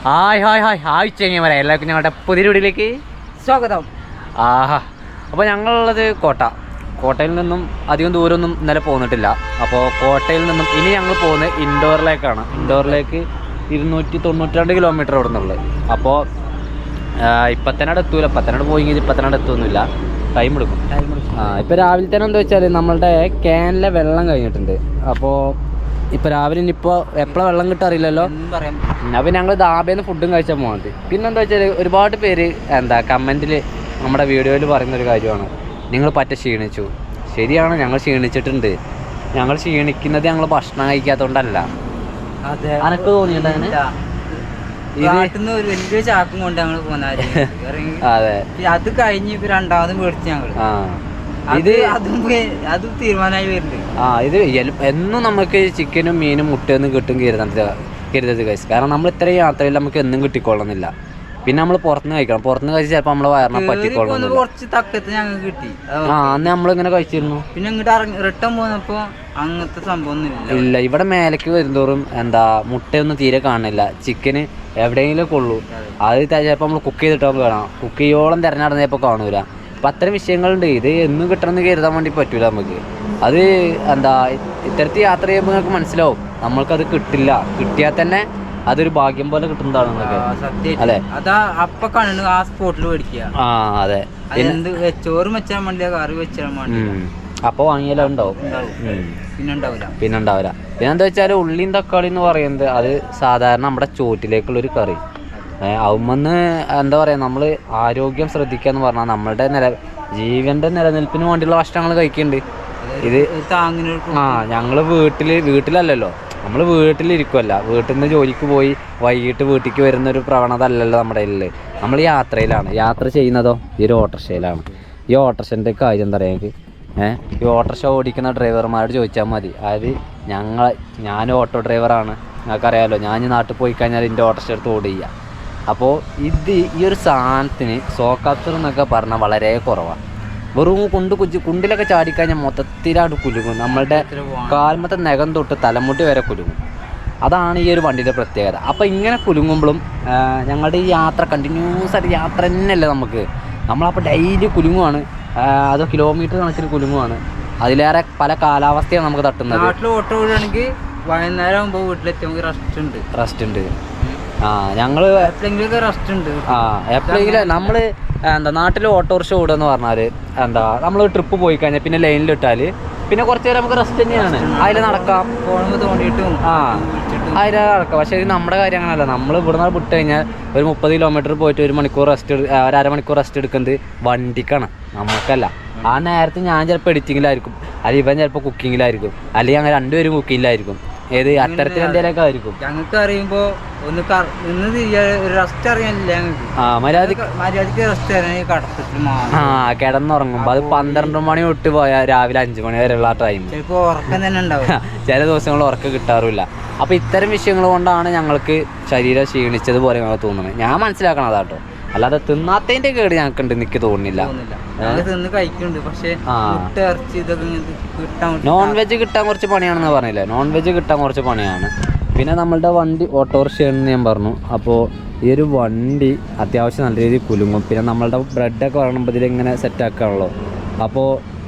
Hi hi hi hi ചെങ്ങന്മാരെ, എല്ലാവർക്കും ഞങ്ങളുടെ പുതിയ വീഡിയോയിലേക്ക് സ്വാഗതം. അപ്പോൾ ഞങ്ങളുള്ളത് കോട്ടയിൽ നിന്നും അധികം ദൂരമൊന്നും ഇന്നലെ പോന്നിട്ടില്ല. അപ്പോൾ കോട്ടയിൽ നിന്നും ഇനി ഞങ്ങൾ പോകുന്നത് ഇൻഡോറിലേക്കാണ്. ഇൻഡോറിലേക്ക് 292 കിലോമീറ്റർ അവിടെ നിന്നുള്ളത്. അപ്പോൾ ഇപ്പത്തനാട് എത്തൂല, പത്തനാട് പോയെങ്കിൽ ഇപ്പത്തനാട് എത്തുമൊന്നുമില്ല, ടൈം എടുക്കും. ഇപ്പോൾ രാവിലെ തന്നെ എന്താ വെച്ചാൽ നമ്മളുടെ ക്യാനിലെ വെള്ളം കഴിഞ്ഞിട്ടുണ്ട്. അപ്പോൾ ഇപ്പോൾ രാവിലെ ഇനിയിപ്പോൾ എപ്പോഴാണ് വെള്ളം കിട്ടാറില്ലല്ലോ. അപ്പോൾ ഞങ്ങൾ ദാബേന്ന് ഫുഡും കഴിച്ചാൽ പോകുന്നത്. പിന്നെന്താ വെച്ചാൽ ഒരുപാട് പേര് കമൻറ്റിൽ നമ്മുടെ വീഡിയോയിൽ പറയുന്നൊരു കാര്യമാണ്, നിങ്ങൾ ക്ഷീണിച്ചു. ശരിയാണ്, ഞങ്ങൾ ക്ഷീണിച്ചിട്ടുണ്ട്. ഞങ്ങൾ ക്ഷീണിക്കുന്നത് ഞങ്ങൾ ഭക്ഷണം കഴിക്കാത്തതുകൊണ്ടല്ല. അനക്ക് തോന്നിയിട്ട് അങ്ങനെ ഒരു വലിയ ചാക്കും കൊണ്ട് ഞങ്ങൾ പോകുന്ന അതെ, അത് കഴിഞ്ഞ് ഇപ്പൊ രണ്ടാമതും മേടിച്ചു ഞങ്ങൾ. അത് തീരുമാനമായി വരുന്നുണ്ട്. ഇത് എന്നും നമുക്ക് ചിക്കനും മീനും മുട്ടയൊന്നും കിട്ടും കരുതരുത് ഗൈസ്. കാരണം നമ്മൾ ഇത്രയും യാത്രയിൽ നമുക്ക് എന്നും കിട്ടിക്കൊള്ളുന്നില്ല. പിന്നെ നമ്മൾ പുറത്തുനിന്ന് കഴിക്കണം. പുറത്തുനിന്ന് കഴിച്ച് ചിലപ്പോൾ നമ്മളെ വയറിനെ പറ്റിക്കൊള്ളുന്നു. കുറച്ച് തക്കത്ത് ഞങ്ങൾക്ക് കിട്ടി. അന്ന് നമ്മളിങ്ങനെ കഴിച്ചിരുന്നു. പിന്നെ ഇങ്ങോട്ട് റിട്ടേൺ പോന്നപ്പോ അങ്ങനത്തെ സംഭവം ഇല്ല. ഇവിടെ മേലേക്ക് വരുന്തോറും മുട്ടയൊന്നും തീരെ കാണില്ല. ചിക്കന് എവിടെയെങ്കിലും കൊള്ളൂ. അത് ചിലപ്പോൾ നമ്മൾ കുക്ക് ചെയ്തിട്ടാകുമ്പോൾ കാണാം. കുക്ക് ചെയ്യോളം തിരഞ്ഞെടുന്നപ്പോൾ കാണൂല. അപ്പം അത്തരം വിഷയങ്ങളുണ്ട്. ഇത് എന്നും കിട്ടണമെന്ന് കരുതാൻ വേണ്ടി പറ്റൂല നമുക്ക്. അത് ഇത്തരത്തിൽ യാത്ര ചെയ്യുമ്പോൾ നിങ്ങൾക്ക് മനസ്സിലാവും നമ്മൾക്കത് കിട്ടില്ല. കിട്ടിയാൽ തന്നെ അതൊരു ഭാഗ്യം പോലെ കിട്ടുന്നതാണ് നമുക്ക്. അതെ, അതാ അപ്പൊ കണ്ണു ആ സ്പോട്ടിൽ മേടിക്കുക. അതെ, ചോറ് വെച്ചാൽ വേണ്ടിയ കറി വെച്ചാൽ വേണ്ടി അപ്പോൾ വാങ്ങിയാലും ഉണ്ടാവും. പിന്നെ ഉണ്ടാവില്ല. പിന്നെ എന്താ വെച്ചാൽ ഉള്ളിയും തക്കാളി എന്ന് പറയുന്നത് അത് സാധാരണ നമ്മുടെ ചോറ്റിലേക്കുള്ളൊരു കറി. അവമെന്ന് എന്താ പറയുക, നമ്മൾ ആരോഗ്യം ശ്രദ്ധിക്കുക എന്ന് പറഞ്ഞാൽ നമ്മളുടെ ജീവന്റെ നിലനിൽപ്പിന് വേണ്ടിയുള്ള ഭക്ഷണങ്ങൾ കഴിക്കുന്നുണ്ട്. ഇത് ഞങ്ങൾ വീട്ടിലല്ലല്ലോ, നമ്മൾ വീട്ടിലിരിക്കുമല്ല. വീട്ടിൽ നിന്ന് ജോലിക്ക് പോയി വൈകിട്ട് വീട്ടിലേക്ക് വരുന്നൊരു പ്രവണത അല്ലല്ലോ നമ്മുടെ കയ്യിൽ. നമ്മൾ യാത്രയിലാണ്. യാത്ര ചെയ്യുന്നതോ ഈ ഒരു ഓട്ടോറിക്ഷയിലാണ്. ഈ ഓട്ടോറിക്ഷൻ്റെ കാര്യം എന്താ പറയുക, ഈ ഓട്ടോറിക്ഷ ഓടിക്കുന്ന ഡ്രൈവർമാരോട് ചോദിച്ചാൽ മതി. അതായത് ഞാൻ ഓട്ടോ ഡ്രൈവറാണ്, നിങ്ങൾക്കറിയാമല്ലോ. ഞാൻ നാട്ടിൽ പോയി കഴിഞ്ഞാൽ എൻ്റെ ഓട്ടോറിക്ഷ എടുത്ത് ഓടുക. അപ്പോൾ ഈ ഒരു സാധനത്തിന് സോക്കാപ്ചർ എന്നൊക്കെ പറഞ്ഞാൽ വളരെ കുറവാണ്. വെറും കുണ്ടിലൊക്കെ ചാടിക്കഴിഞ്ഞാൽ മൊത്തത്തിലായിട്ട് കുലുങ്ങും. നമ്മളുടെ കാൽമത്തെ നഖം തൊട്ട് തലമുട്ടി വരെ കുലുങ്ങും. അതാണ് ഈ ഒരു വണ്ടിയുടെ പ്രത്യേകത. അപ്പോൾ ഇങ്ങനെ കുലുങ്ങുമ്പോഴും ഞങ്ങളുടെ ഈ യാത്ര കണ്ടിന്യൂസ് ആയിട്ട് യാത്ര തന്നെയല്ലേ നമുക്ക്. നമ്മളപ്പോൾ ഡെയിലി കുലുങ്ങുവാണ്. അതോ കിലോമീറ്റർ കണക്കിന് കുലുങ്ങുവാണ്. അതിലേറെ പല കാലാവസ്ഥയാണ് നമുക്ക് തട്ടുന്നത്. നാട്ടിൽ ഓട്ടോ ഓടുകയാണെങ്കിൽ വൈകുന്നേരം ആകുമ്പോൾ വീട്ടിലെത്തുമ്പോൾ റെസ്റ്റ് ഉണ്ട്. ഞങ്ങൾ എപ്പോഴെങ്കിലൊക്കെ റെസ്റ്റ് ഉണ്ട്. എപ്പോഴെങ്കിലും നമ്മൾ നാട്ടിൽ ഓട്ടോറിക്ഷ ഓടുകയെന്ന് പറഞ്ഞാൽ നമ്മൾ ട്രിപ്പ് പോയി കഴിഞ്ഞാൽ പിന്നെ ലൈനിലിട്ടാൽ പിന്നെ കുറച്ച് നേരം നമുക്ക് റെസ്റ്റ് തന്നെയാണ്. അതിൽ നടക്കാം, തോണ്ടിയിട്ടും അതിൽ നടക്കാം. പക്ഷേ ഇത് നമ്മുടെ കാര്യം അങ്ങനെയല്ല. നമ്മൾ ഇവിടുന്ന് വിട്ട് കഴിഞ്ഞാൽ ഒരു 30 കിലോമീറ്റർ പോയിട്ട് ഒരു അരമണിക്കൂർ റെസ്റ്റ് എടുക്കുന്നത് വണ്ടിക്കാണ്, നമുക്കല്ല. ആ നേരത്തെ ഞാൻ ചിലപ്പോൾ എഡിറ്റിങ്ങിലായിരിക്കും, അല്ലെങ്കിൽ ഇവൻ ചിലപ്പോൾ കുക്കിങ്ങിലായിരിക്കും, അല്ലെങ്കിൽ അങ്ങനെ രണ്ടുപേരും കുക്കിങ്ങിലായിരിക്കും. ഏത് അത്തരത്തിൽ എന്തെങ്കിലുമൊക്കെ ആയിരിക്കും. ഞങ്ങൾക്ക് അറിയുമ്പോൾ റെസ്റ്റ് അറിയാനില്ല. മര്യാദക്ക് റെസ്റ്റ് കിടന്നുറങ്ങുമ്പോൾ അത് 12 മണി തൊട്ട് പോയാൽ രാവിലെ 5 മണി വരെയുള്ള ആ ടൈം ചിലപ്പോൾ ഉറക്കം തന്നെ ഉണ്ടാവും. ചില ദിവസങ്ങൾ ഉറക്കം കിട്ടാറില്ല. അപ്പോൾ ഇത്തരം വിഷയങ്ങൾ കൊണ്ടാണ് ഞങ്ങൾക്ക് ശരീരം ക്ഷീണിച്ചതുപോലെ ഞങ്ങൾക്ക് തോന്നുന്നത്. ഞാൻ മനസ്സിലാക്കണം അതാട്ടോ, അല്ലാതെ തിന്നാത്തതിൻ്റെ കേട് ഞങ്ങൾക്കുണ്ട് എനിക്ക് തോന്നുന്നില്ല. നോൺ വെജ് കിട്ടാൻ കുറച്ച് പണിയാണെന്ന് പറഞ്ഞില്ലേ. നോൺ വെജ് കിട്ടാൻ കുറച്ച് പണിയാണ്. പിന്നെ നമ്മളുടെ വണ്ടി ഓട്ടോറിക്ഷയാണെന്ന് ഞാൻ പറഞ്ഞു. അപ്പോൾ ഈ ഒരു വണ്ടി അത്യാവശ്യം നല്ല രീതിയിൽ കുലുങ്ങും. പിന്നെ നമ്മളുടെ ബ്രെഡൊക്കെ പറയുമ്പോൾ ഇതിലിങ്ങനെ സെറ്റാക്കുകയാണല്ലോ. അപ്പോൾ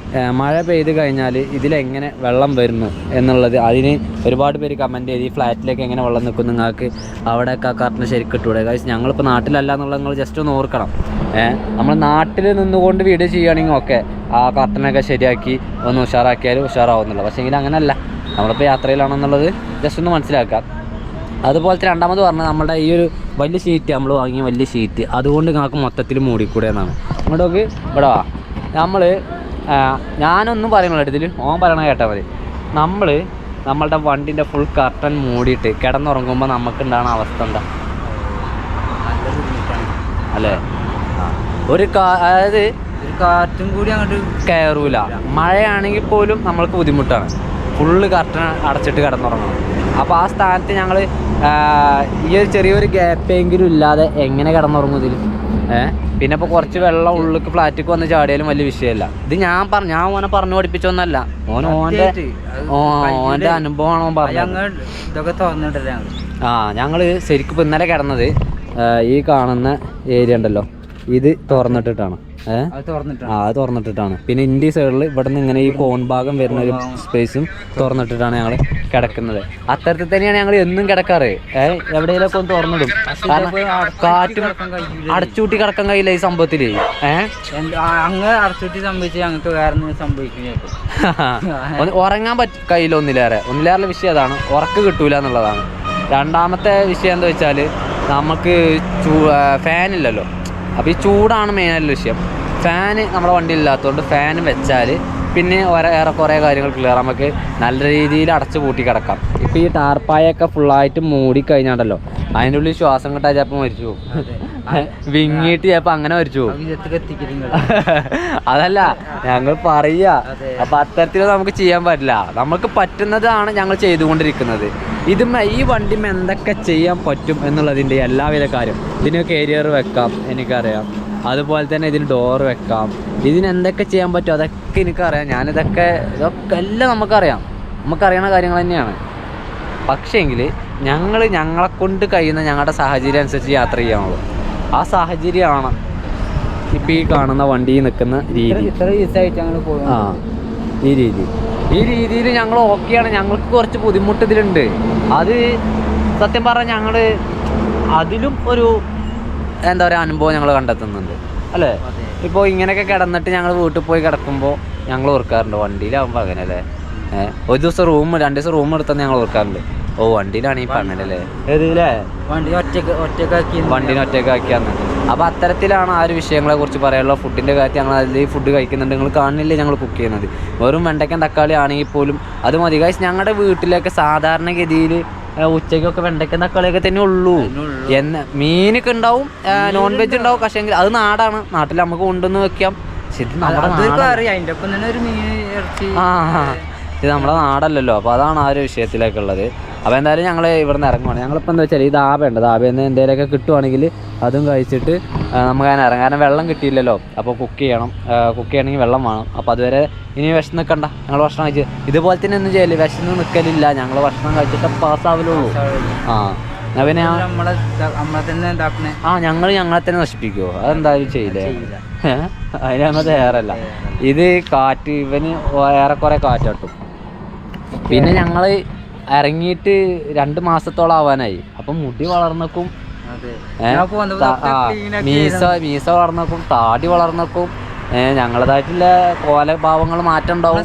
മഴ പെയ്ത് കഴിഞ്ഞാൽ ഇതിലെങ്ങനെ വെള്ളം വരുന്നു എന്നുള്ളത് അതിന് ഒരുപാട് പേര് കമൻറ്റ് ചെയ്ത് ഈ ഫ്ലാറ്റിലേക്ക് എങ്ങനെ വെള്ളം നിൽക്കും, നിങ്ങൾക്ക് അവിടെയൊക്കെ ആ കറക്റ്റ് ശരിക്കും ഇട്ടൂടെ. കാര്യം ഞങ്ങളിപ്പോൾ നാട്ടിലല്ല എന്നുള്ളത് നിങ്ങൾ ജസ്റ്റ് ഒന്ന് ഓർക്കണം. നമ്മൾ നാട്ടിൽ നിന്നുകൊണ്ട് വീഡിയോ ചെയ്യുകയാണെങ്കിൽ ഓക്കെ, ആ കർട്ടനൊക്കെ ശരിയാക്കി ഒന്ന് ഉഷാറാക്കിയാൽ ഉഷാറാവുന്നുള്ളൂ. പക്ഷേ എങ്കിൽ അങ്ങനെയല്ല, നമ്മളിപ്പോൾ യാത്രയിലാണെന്നുള്ളത് ജസ്റ്റ് ഒന്ന് മനസ്സിലാക്കാം. അതുപോലത്തെ രണ്ടാമത് പറഞ്ഞാൽ നമ്മുടെ ഈ ഒരു വലിയ ഷീറ്റ്, നമ്മൾ വാങ്ങിയ വലിയ ഷീറ്റ്, അതുകൊണ്ട് നിങ്ങൾക്ക് മൊത്തത്തിൽ മൂടിക്കൂടെ എന്നാണ്. ഇങ്ങോട്ടൊക്കെ ഇവിടെ വാ. ഞാനൊന്നും പറയുന്നില്ല, ഇതിൽ ഓൻ പറയണ കേട്ടാൽ മതി. നമ്മളുടെ വണ്ടിൻ്റെ ഫുൾ കർട്ടൻ മൂടിയിട്ട് കിടന്നുറങ്ങുമ്പോൾ നമുക്കുണ്ടാകുന്ന അവസ്ഥ എന്താ അല്ലേ? അതായത് ഒരു കാറ്റും കൂടി അങ്ങോട്ട് കയറൂല. മഴയാണെങ്കിൽ പോലും നമ്മൾക്ക് ബുദ്ധിമുട്ടാണ്. ഫുള്ള് കർട്ടൻ അടച്ചിട്ട് കിടന്നുറങ്ങണം. അപ്പോൾ ആ സ്ഥാനത്ത് ഞങ്ങൾ ഈ ഒരു ചെറിയൊരു ഗ്യാപ്പെങ്കിലും ഇല്ലാതെ എങ്ങനെ കിടന്നുറങ്ങും ഇതിൽ? പിന്നെ ഇപ്പോൾ കുറച്ച് വെള്ളം ഉള്ളിലേക്ക് ഫ്ലാറ്റിക്ക് വന്ന് ചാടിയാലും വലിയ വിഷയമല്ല. ഇത് ഞാൻ ഓനെ പറഞ്ഞു പഠിപ്പിച്ചൊന്നല്ല, ഓൻ്റെ അനുഭവമാണോ പറഞ്ഞത്. ഇതൊക്കെ തുറന്നിട്ടില്ല. ഞങ്ങൾ ശരിക്കും ഇപ്പം ഇന്നലെ കിടന്നത് ഈ കാണുന്ന ഏരിയ ഉണ്ടല്ലോ ഇത് തുറന്നിട്ടിട്ടാണ് അത് തുറന്നിട്ടാണ്. അത് തുറന്നിട്ടിട്ടാണ്. പിന്നെ ഇന്ത്യ സൈഡിൽ ഇവിടെ നിന്ന് ഇങ്ങനെ ഈ കോൺ ഭാഗം വരുന്ന ഒരു സ്പേസും തുറന്നിട്ടിട്ടാണ് ഞങ്ങൾ കിടക്കുന്നത്. അത്തരത്തിൽ തന്നെയാണ് ഞങ്ങൾ എന്നും കിടക്കാറ്. എവിടെയെങ്കിലൊക്കെ ഒന്ന് തുറന്നിടും. കാരണം കാറ്റും അടച്ചുകൂട്ടി കിടക്കാൻ കഴിയില്ല ഈ സംഭവത്തിൽ. അങ്ങ് അടച്ചുകൂട്ടി സംഭവിച്ചാൽ ഞങ്ങൾക്ക് വേറെ സംഭവിക്കും. ഉറങ്ങാൻ കഴിയില്ല. ഒന്നിലേറെ വിഷയം അതാണ്, ഉറക്ക് കിട്ടൂല എന്നുള്ളതാണ്. രണ്ടാമത്തെ വിഷയം എന്താ വെച്ചാൽ നമുക്ക് ഫാനില്ലല്ലോ. അപ്പോൾ ഈ ചൂടാണ് മെയിനായിട്ടുള്ള വിഷയം. ഫാന് നമ്മുടെ വണ്ടിയിൽ ഇല്ലാത്തതുകൊണ്ട് ഫാൻ വെച്ചാൽ പിന്നെ ഏറെ കുറേ കാര്യങ്ങൾ ക്ലിയർ, നമുക്ക് നല്ല രീതിയിൽ അടച്ചു പൂട്ടി കിടക്കാം. ഇപ്പോൾ ഈ ടാർപ്പായൊക്കെ ഫുള്ളായിട്ട് മൂടിക്കഴിഞ്ഞാണ്ടല്ലോ അതിൻ്റെ ഉള്ളിൽ ശ്വാസം കിട്ടാൻ ചിലപ്പോൾ മരിച്ചു പോകും. വിങ്ങിയിട്ട് ചിലപ്പോൾ അങ്ങനെ മരിച്ചു പോകും. അതല്ല ഞങ്ങൾ പറയുക. അപ്പം അത്തരത്തിൽ നമുക്ക് ചെയ്യാൻ പറ്റില്ല. നമുക്ക് പറ്റുന്നതാണ് ഞങ്ങൾ ചെയ്തുകൊണ്ടിരിക്കുന്നത്. ഈ വണ്ടിമേ എന്തൊക്കെ ചെയ്യാൻ പറ്റും എന്നുള്ളതിൻ്റെ എല്ലാവിധ കാര്യം. ഇതിന് കാരിയർ വെക്കാം, എനിക്കറിയാം. അതുപോലെ തന്നെ ഇതിന് ഡോർ വെക്കാം. ഇതിന് എന്തൊക്കെ ചെയ്യാൻ പറ്റും അതൊക്കെ എനിക്കറിയാം. ഇതൊക്കെ എല്ലാം നമുക്കറിയണ കാര്യങ്ങൾ തന്നെയാണ്. പക്ഷേങ്കിൽ ഞങ്ങളെ കൊണ്ട് കഴിയുന്ന ഞങ്ങളുടെ സാഹചര്യം അനുസരിച്ച് യാത്ര ചെയ്യാനുള്ളൂ. ആ സാഹചര്യമാണ് ഇപ്പം ഈ കാണുന്ന വണ്ടിയിൽ നിൽക്കുന്ന രീതി. ഈ രീതിയിൽ ഞങ്ങൾ ഓക്കെയാണ്. ഞങ്ങൾക്ക് കുറച്ച് ബുദ്ധിമുട്ട് ഇതിലുണ്ട്. അത് സത്യം പറഞ്ഞാൽ ഞങ്ങൾ അതിലും ഒരു എന്താ പറയുക അനുഭവം ഞങ്ങൾ കണ്ടെത്തുന്നുണ്ട് അല്ലേ. ഇപ്പോൾ ഇങ്ങനെയൊക്കെ കിടന്നിട്ട് ഞങ്ങൾ വീട്ടിൽ പോയി കിടക്കുമ്പോൾ ഞങ്ങൾ ഓർക്കാറുണ്ട് വണ്ടിയിലാവുമ്പോൾ അങ്ങനെ അല്ലേ. ഒരു ദിവസം 2 ദിവസം റൂം എടുത്തെന്ന് ഞങ്ങൾ ഓർക്കാറുണ്ട്. വണ്ടിയിലാണ് ഈ പറഞ്ഞല്ലേ ഏതില്ലേ വണ്ടീനെ ഒറ്റക്കാക്കിയാന്ന്. അപ്പോൾ അത്തരത്തിലാണ് ആ ഒരു വിഷയങ്ങളെ കുറിച്ച് പറയാനുള്ള. ഫുഡിൻ്റെ കാര്യത്തിൽ ഞങ്ങൾ അതിൽ ഫുഡ് കഴിക്കുന്നുണ്ട്. നിങ്ങൾ കാണുന്നില്ലേ ഞങ്ങൾ കുക്ക് ചെയ്യുന്നത്. വെറും വെണ്ടയ്ക്കൻ തക്കാളി ആണെങ്കിൽ പോലും അത് മതി. ഗൈസ് ഞങ്ങളുടെ വീട്ടിലൊക്കെ സാധാരണഗതിയിൽ ഉച്ചയ്ക്കൊക്കെ വെണ്ടയ്ക്കൻ തക്കാളിയൊക്കെ തന്നെ ഉള്ളൂ. മീനൊക്കെ ഉണ്ടാവും, നോൺ വെജ് ഉണ്ടാവും. പക്ഷേ അത് നാടാണ്. നാട്ടിൽ നമുക്ക് കൊണ്ടുവന്ന് വെക്കാം. ഇത് നമ്മുടെ നാടല്ലല്ലോ. അപ്പോൾ അതാണ് ആ ഒരു വിഷയത്തിലേക്കുള്ളത്. അപ്പോൾ എന്തായാലും ഞങ്ങൾ ഇവിടെ നിന്ന് ഇറങ്ങുവാണ്. ഞങ്ങളിപ്പോൾ എന്താ വെച്ചാൽ ഈ ധാബയുണ്ട്. ധാബയിൽ നിന്ന് എന്തെങ്കിലുമൊക്കെ കിട്ടുവാണെങ്കിൽ അതും കഴിച്ചിട്ട് നമുക്ക് അങ്ങനെ ഇറങ്ങാം. കാരണം വെള്ളം കിട്ടിയില്ലല്ലോ. അപ്പോൾ കുക്ക് ചെയ്യണമെങ്കിൽ വെള്ളം വേണം. അപ്പോൾ അതുവരെ ഇനി വിഷം നിൽക്കണ്ട. ഞങ്ങൾ ഭക്ഷണം കഴിച്ച് ഇതുപോലെ തന്നെ ഒന്നും ചെയ്യല്ലേ. വിശന്ന് നിൽക്കലില്ല. ഞങ്ങൾ ഭക്ഷണം കഴിച്ചിട്ട് പാസ്സാവുള്ളൂ. പിന്നെ ഞങ്ങളെ തന്നെ നശിപ്പിക്കുമോ? അതെന്തായാലും ചെയ്യില്ലേ. അതിന് നമ്മൾ തയ്യാറല്ല. ഇത് കാറ്റ് ഇവന് ഏറെക്കുറെ കാറ്റാട്ടും. പിന്നെ ഞങ്ങൾ ഇറങ്ങിയിട്ട് 2 മാസത്തോളം ആവാനായി. അപ്പം മുടി വളർന്നേക്കും, മീസ വളർന്നേക്കും, താടി വളർന്നേക്കും. ഞങ്ങളതായിട്ടുള്ള കോലഭാവങ്ങൾ മാറ്റം ഉണ്ടാവും.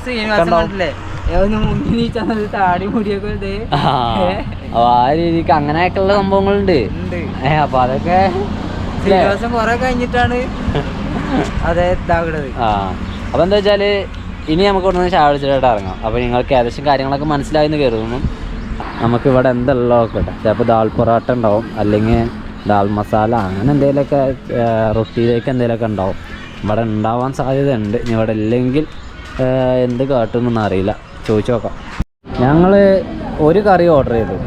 ആ രീതിക്ക് അങ്ങനെയൊക്കെയുള്ള സംഭവങ്ങളുണ്ട്. അപ്പൊ അതൊക്കെ കൊറേ കഴിഞ്ഞിട്ടാണ് അപ്പൊ എന്താ വെച്ചാല് ഇനി നമുക്ക് ഇവിടെ നിന്ന് ചായ കുടിച്ചിട്ട് ഇറങ്ങാം. അപ്പോൾ നിങ്ങൾക്ക് ഏകദേശം കാര്യങ്ങളൊക്കെ മനസ്സിലായെന്ന് കരുതുന്നു. നമുക്കിവിടെ എന്തുള്ളതൊക്കെ ഉണ്ട്. ചിലപ്പോൾ ദാൽ പൊറോട്ട ഉണ്ടാവും, അല്ലെങ്കിൽ ദാൽ മസാല, അങ്ങനെ എന്തെങ്കിലുമൊക്കെ റൊട്ടിയിലേക്ക് എന്തെങ്കിലുമൊക്കെ ഉണ്ടാവും. ഇവിടെ ഉണ്ടാവാൻ സാധ്യതയുണ്ട്. ഇനി ഇവിടെ ഇല്ലെങ്കിൽ എന്ത് കാട്ടുമെന്നൊന്നും അറിയില്ല. ചോദിച്ചു നോക്കാം. ഞങ്ങൾ ഒരു കറി ഓർഡർ ചെയ്തു.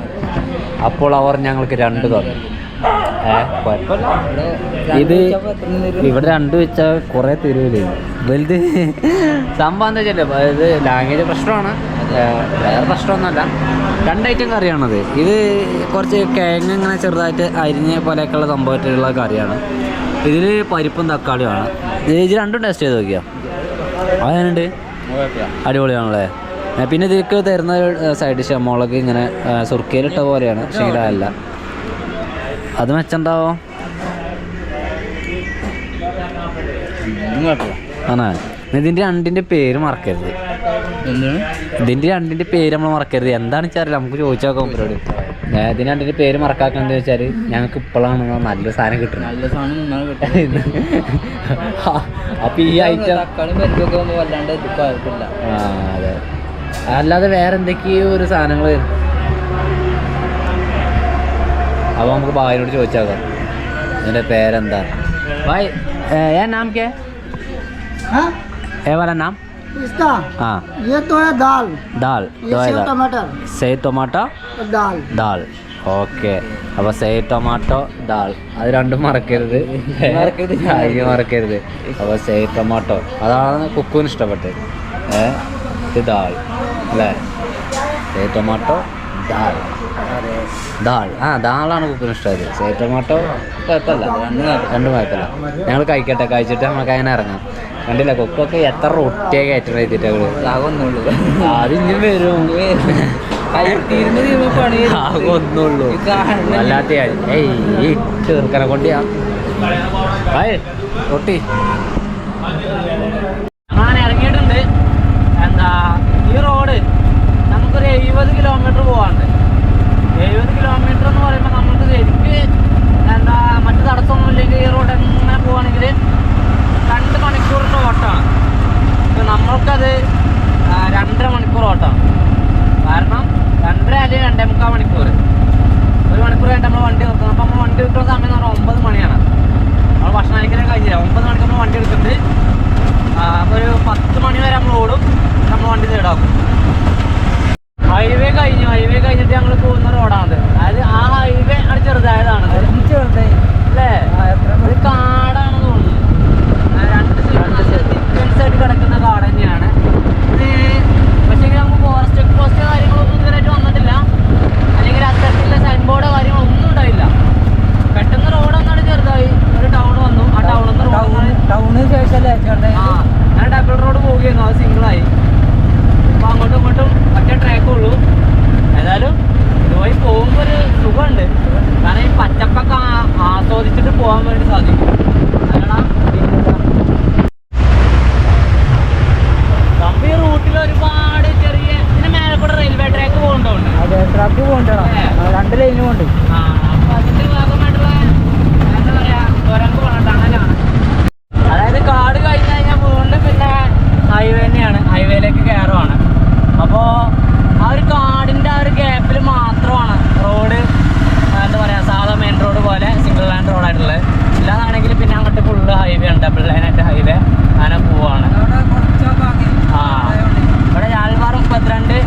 അപ്പോൾ അവർ ഞങ്ങൾക്ക് 2 കറി. ഇത് ഇവിടെ 2 വെച്ചാൽ കുറേ തരൂലേ. വലുത് സംഭവം എന്താ വെച്ചാൽ ഇത് ലാംഗ്വേജ് പ്രശ്നമാണ്, വേറെ പ്രശ്നമൊന്നുമല്ല. 2 ഐറ്റം കറിയാണത്. ഇത് കുറച്ച് കിഴങ്ങ് ഇങ്ങനെ ചെറുതായിട്ട് അരിഞ്ഞ പോലെയൊക്കെയുള്ള സംഭവമായിട്ടുള്ള കറിയാണ്. ഇതിൽ പരിപ്പും തക്കാളിയുമാണ്. ഇത് 2 ടേസ്റ്റ് ചെയ്ത് നോക്കിയാൽ അതെങ്ങനെയുണ്ട്? അടിപൊളിയാണല്ലേ. പിന്നെ ഇതിലേക്ക് തരുന്ന സൈഡ് ഡിഷ് മുളക് ഇങ്ങനെ സുർക്കയിലിട്ട പോലെയാണ്, ക്ഷീണമല്ല. അത് മെച്ചുണ്ടാവോ? ആണോ? ഇതിൻ്റെ 2ൻ്റെ പേര് മറക്കരുത്. ഇതിൻ്റെ 2ൻ്റെ പേര് നമ്മൾ മറക്കരുത്. എന്താണെന്ന് വെച്ചാൽ നമുക്ക് ചോദിച്ചു നോക്കാം പരിപാടി. ഇതിന് 2ൻ്റെ പേര് മറക്കാക്കെന്ന് വെച്ചാൽ ഞങ്ങൾക്ക് ഇപ്പോഴാണ് നല്ല സാധനം കിട്ടുന്നത്. നല്ല സാധനം കിട്ടുന്നത്. അപ്പോൾ ഈ ഐറ്റം വല്ലാണ്ട് കുഴപ്പമില്ല. അതെ. അല്ലാതെ വേറെ എന്തൊക്കെയോ ഒരു സാധനങ്ങൾ. അപ്പോൾ നമുക്ക് ഭായിനോട് ചോദിച്ചാക്കാം ഇതിൻ്റെ പേരെന്താ. ഭായ് नाम क्या है? ये वाला नाम? इसका हाँ ये तो है दाल सेव टमाटर दाल ഓക്കെ. അപ്പോൾ സെയ് ടൊമാറ്റോ ദാൽ അത് 2 മറക്കരുത്. അപ്പോൾ സെയ് ടൊമാറ്റോ അതാണ് കുക്കുവിന് ഇഷ്ടപ്പെട്ടത്. ഇത് ദാൽ അല്ലേ? സെയ് ടൊമാറ്റോ ദാൽ ദാൾ ദാളാണ് കുക്കിന് ഇഷ്ടമായത്. സേറ്റ് ടൊമാറ്റോ കുഴപ്പമില്ല, രണ്ടും കുഴപ്പമില്ല. ഞങ്ങൾ കഴിച്ചിട്ട് നമുക്ക് അങ്ങനെ ഇറങ്ങാം. കണ്ടില്ല കൊക്കൊക്കെ എത്ര റൊട്ടിയൊക്കെ കയറ്റം എഴുതിയിട്ട് ആകൊന്നുള്ളൂ, അതിഞ്ഞും വരും, ആകൊന്നുള്ളൂ. അല്ലാത്ത ഈ ചെറുക്കനെ കൊണ്ടിയാ റൊട്ടി. ഞങ്ങളങ്ങനെ ഇറങ്ങിയിട്ടുണ്ട്. എന്താ ഈ റോഡ് നമുക്കൊരു 70 കിലോമീറ്റർ പോകാണ്ട്. 70 കിലോമീറ്റർ എന്ന് പറയുമ്പോൾ നമുക്ക് ശരിക്ക് എന്താ മറ്റു തടസ്സമൊന്നും ഇല്ലെങ്കിൽ ഈ റോഡ് എങ്ങനെ പോവുകയാണെങ്കിൽ 2 മണിക്കൂറിൻ്റെ ഓട്ടമാണ്. ഇപ്പം നമ്മൾക്കത് 2.5 മണിക്കൂർ ഓട്ടമാണ്. കാരണം 2.5 അല്ലെങ്കിൽ 2.25 മണിക്കൂർ, 1 മണിക്കൂർ കഴിഞ്ഞിട്ട് നമ്മൾ വണ്ടി നിർത്തുന്നത്. അപ്പോൾ നമ്മൾ വണ്ടി എടുക്കുന്ന സമയം എന്ന് പറഞ്ഞാൽ 9 മണിയാണ്. നമ്മൾ ഭക്ഷണം കഴിക്കാൻ കഴിഞ്ഞില്ല. 9 മണിക്ക് നമ്മൾ വണ്ടി എടുക്കുന്നുണ്ട്. അപ്പോൾ ഒരു 10 മണി വരെ നമ്മൾ ഓടും, നമ്മൾ വണ്ടി സൈഡാക്കും. ഹൈവേ കഴിഞ്ഞിട്ട് ഞങ്ങൾ പോകുന്ന റോഡാണത്. അതായത് ആ ഹൈവേ ആണ് ചെറുതായതാണ് അല്ലേ, ഒരു കാടാണെന്ന് തോന്നുന്നു. 2 സീക്വൻസ് ആയിട്ട് കിടക്കുന്ന കാട് തന്നെയാണ് ഇത്. പക്ഷേ നമുക്ക് ഫോറസ്റ്റ് ചെക്ക് പോസ്റ്റ് കാര്യങ്ങളൊന്നും ഇതുവരെയായിട്ട് വന്നിട്ടില്ല, അല്ലെങ്കിൽ അത്തരത്തിലുള്ള സൈൻ ബോർഡോ കാര്യങ്ങളൊന്നും ഉണ്ടായില്ല. പെട്ടെന്ന് റോഡൊന്നാണ് ചെറുതായി, ഒരു ടൗൺ വന്നു. ആ ടൗണിൽ ശേഷമല്ലേ ഞാൻ ഡബിൾ റോഡ് പോവുകയായിരുന്നു, അത് സിംഗിളായി. അപ്പോൾ അങ്ങോട്ടും ഇങ്ങോട്ടും ഒറ്റ ട്രാക്കേ ഉള്ളൂ. ഏതായാലും ഇതുവഴി പോകുമ്പോൾ ഒരു സുഖമുണ്ട്. കാരണം ഈ പച്ചപ്പൊക്കെ ആസ്വദിച്ചിട്ട് പോകാൻ വേണ്ടി സാധിക്കും. ഈ റൂട്ടിൽ ഒരുപാട് ചെറിയ ഇതിന് മേലെ കൂടെ റെയിൽവേ ട്രാക്ക് പോകുന്നുണ്ട്. അതെ, ട്രാക്ക് പോകുന്നുണ്ട്, 2 ലൈനും ഉണ്ട്. അപ്പോൾ അതിൻ്റെ ഭാഗമായിട്ടുള്ള എന്താ പറയുക, തുരങ്ക് ടണലാണ്. അതായത് കാട് കഴിഞ്ഞ് കഴിഞ്ഞാൽ വീണ്ടും പിന്നെ ഹൈവേ തന്നെയാണ്, ഹൈവേയിലേക്ക് കയറുവാണ്. അപ്പോൾ ആ ഒരു കാടിൻ്റെ ആ ഒരു ഗ്യാപ്പിൽ മാത്രമാണ് റോഡ് എന്താ പറയുക സാധാ മെയിൻ റോഡ് പോലെ സിംഗിൾ ലൈൻ റോഡായിട്ടുള്ളത്. ഇല്ലാതാണെങ്കിൽ പിന്നെ അങ്ങോട്ട് ഫുള്ള് ഹൈവേ ഉണ്ട്, ഡബിൾ ലൈനായിട്ട് ഹൈവേ അങ്ങനെ പോവാണ്. ഇവിടെ ആൽവാർ 32,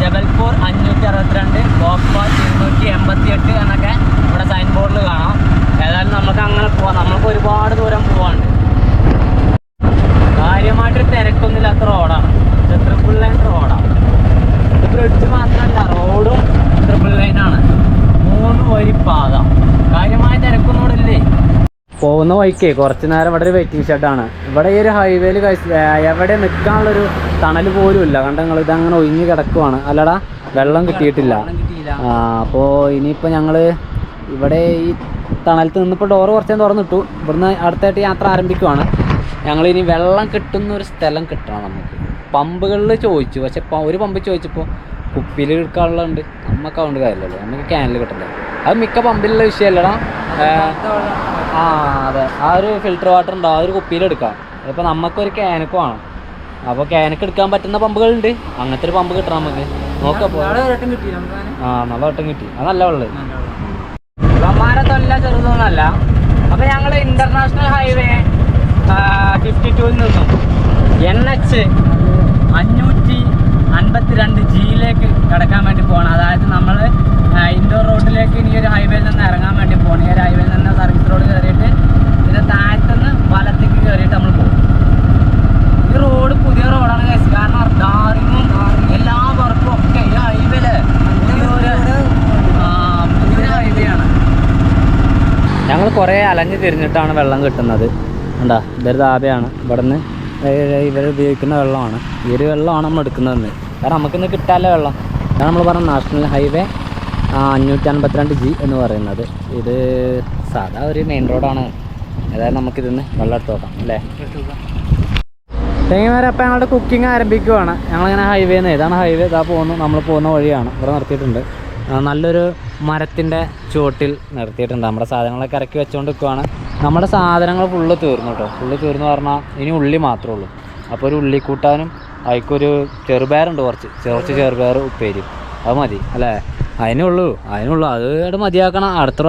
ജബൽപൂർ 562, ഭോപ്പാൽ 288 എന്നൊക്കെ ഇവിടെ സൈൻ ബോർഡിൽ കാണാം. ഏതായാലും നമുക്ക് അങ്ങനെ പോവാം. നമ്മൾക്ക് ഒരുപാട് ദൂരം പോവാണ്ട്. കാര്യമായിട്ട് തിരക്കൊന്നുമില്ലാത്ത റോഡാണ്, ട്രിപ്പിൾ ലൈൻ റോഡാണ്. ഇത് ബ്രിഡ്ജ് മാത്രമല്ല, റോഡും ട്രിപ്പിൾ ലൈനാണ്, 3 വരി പാത. കാര്യമായ തിരക്കൊന്നുമില്ലേ. പോകുന്ന വഴിക്ക് കുറച്ച് നേരം ഇവിടെ ഒരു വെയിറ്റിംഗ് ഷെഡാണ്. ഇവിടെ ഈ ഒരു ഹൈവേയിൽ എവിടെ നിൽക്കാനുള്ളൊരു തണൽ പോലും ഇല്ല. കണ്ട നിങ്ങൾ ഇതങ്ങനെ ഒഴിഞ്ഞ് കിടക്കുവാണ്. അല്ലടാ, വെള്ളം കിട്ടിയിട്ടില്ല. അപ്പോൾ ഇനിയിപ്പോൾ ഞങ്ങൾ ഇവിടെ ഈ തണലത്ത് നിന്നിപ്പോൾ ഡോറ് കുറച്ച് തുറന്നിട്ടു. ഇവിടുന്ന് അടുത്തായിട്ട് യാത്ര ആരംഭിക്കുവാണ്. ഞങ്ങളിനി വെള്ളം കിട്ടുന്ന ഒരു സ്ഥലം കിട്ടണം നമുക്ക്. പമ്പുകളിൽ ചോദിച്ചു, പക്ഷെ ഒരു പമ്പ് ചോദിച്ചപ്പോൾ കുപ്പിയിൽ എടുക്കാനുള്ളതുണ്ട്, നമുക്ക് അതുകൊണ്ട് കാര്യമല്ലോ, നമുക്ക് ക്യാനിൽ കിട്ടണ്ടേ. അത് മിക്ക പമ്പിലുള്ള വിഷയമല്ലടാ. അതെ, ആ ഒരു ഫിൽറ്റർ വാട്ടർ ഉണ്ടാവും, ആ ഒരു കുപ്പിയിലെടുക്കാം. ഇപ്പോൾ നമുക്കൊരു ക്യാനക്ക് വേണം. അപ്പോൾ ക്യാനക്ക് എടുക്കാൻ പറ്റുന്ന പമ്പുകളുണ്ട്. അങ്ങനത്തെ ഒരു പമ്പ് കിട്ടണം നമുക്ക്. നോക്കപ്പോൾ നല്ല വട്ടം കിട്ടി, അത് നല്ല വെള്ളം. ഇവന്മാരതൊല്ല ചെറുതൊന്നല്ല. അപ്പോൾ ഞങ്ങൾ ഇൻ്റർനാഷണൽ ഹൈവേ 52 നിന്നും NH 552Gയിലേക്ക് കിടക്കാൻ വേണ്ടി പോകണം. അതായത് നമ്മൾ ഇൻഡോർ റോഡിലേക്ക് ഇനി ഒരു ഹൈവേയിൽ നിന്ന് ഇറങ്ങാൻ വേണ്ടി പോകണം. ഈ ഒരു ഹൈവേയിൽ നിന്ന് സർവീസ് റോഡ് കയറിയിട്ട് ഇതിൻ്റെ താഴത്തുനിന്ന് വലത്തേക്ക് കയറിയിട്ട് നമ്മൾ പോകും. ഈ റോഡ് പുതിയ റോഡാണ് ഗൈസ്. കാരണം ടാറിങ്ങും എല്ലാ വർക്കും ഒക്കെ ഈ ഹൈവേയില് പുതിയ ഹൈവേ ആണ്. ഞങ്ങൾ കുറേ അലഞ്ഞ് തിരിഞ്ഞിട്ടാണ് വെള്ളം കിട്ടുന്നത്. എന്താ, ഇതൊരു ധാബയാണ്. ഇവിടെ നിന്ന് ഇവർ ഉപയോഗിക്കുന്ന വെള്ളമാണ്. ഈ ഒരു വെള്ളമാണ് നമ്മൾ എടുക്കുന്നതെന്ന്. കാരണം നമുക്കിന്ന് കിട്ടാല്ല വെള്ളം. അതാണ് നമ്മൾ പറഞ്ഞ നാഷണൽ ഹൈവേ 552G എന്ന് പറയുന്നത്. ഇത് സാധാ ഒരു മെയിൻ റോഡാണ്. ഏതായാലും നമുക്കിതിന്ന് വെള്ളം എടുത്ത് നോക്കാം അല്ലേ. തേങ്ങമാരെ അപ്പം ഞങ്ങളുടെ കുക്കിംഗ് ആരംഭിക്കുവാണ്. ഞങ്ങളിങ്ങനെ ഹൈവേന്ന്, ഇതാണ് ഹൈവേ, ഇതാ പോകുന്നു, നമ്മൾ പോകുന്ന വഴിയാണ്. ഇവിടെ നിർത്തിയിട്ടുണ്ട്. നല്ലൊരു മരത്തിൻ്റെ ചുവട്ടിൽ നിർത്തിയിട്ടുണ്ട്. നമ്മുടെ സാധനങ്ങളൊക്കെ ഇറക്കി വെച്ചുകൊണ്ട് നിൽക്കുവാണ്. നമ്മുടെ സാധനങ്ങൾ ഫുള്ള് തീർന്നു കേട്ടോ. ഫുള്ള് തീർന്നു പറഞ്ഞാൽ ഇനി ഉള്ളി മാത്രമേ ഉള്ളൂ. അപ്പോൾ ഒരു ഉള്ളി കൂട്ടാനും അതിക്കൊരു ചെറുപയറുണ്ട്, കുറച്ച് ചെറുപയർ ഉപ്പേരി, അത് മതി അല്ലേ. അതിനുള്ളൂ അത് ഇവിടെ മതിയാക്കണം. അടുത്ത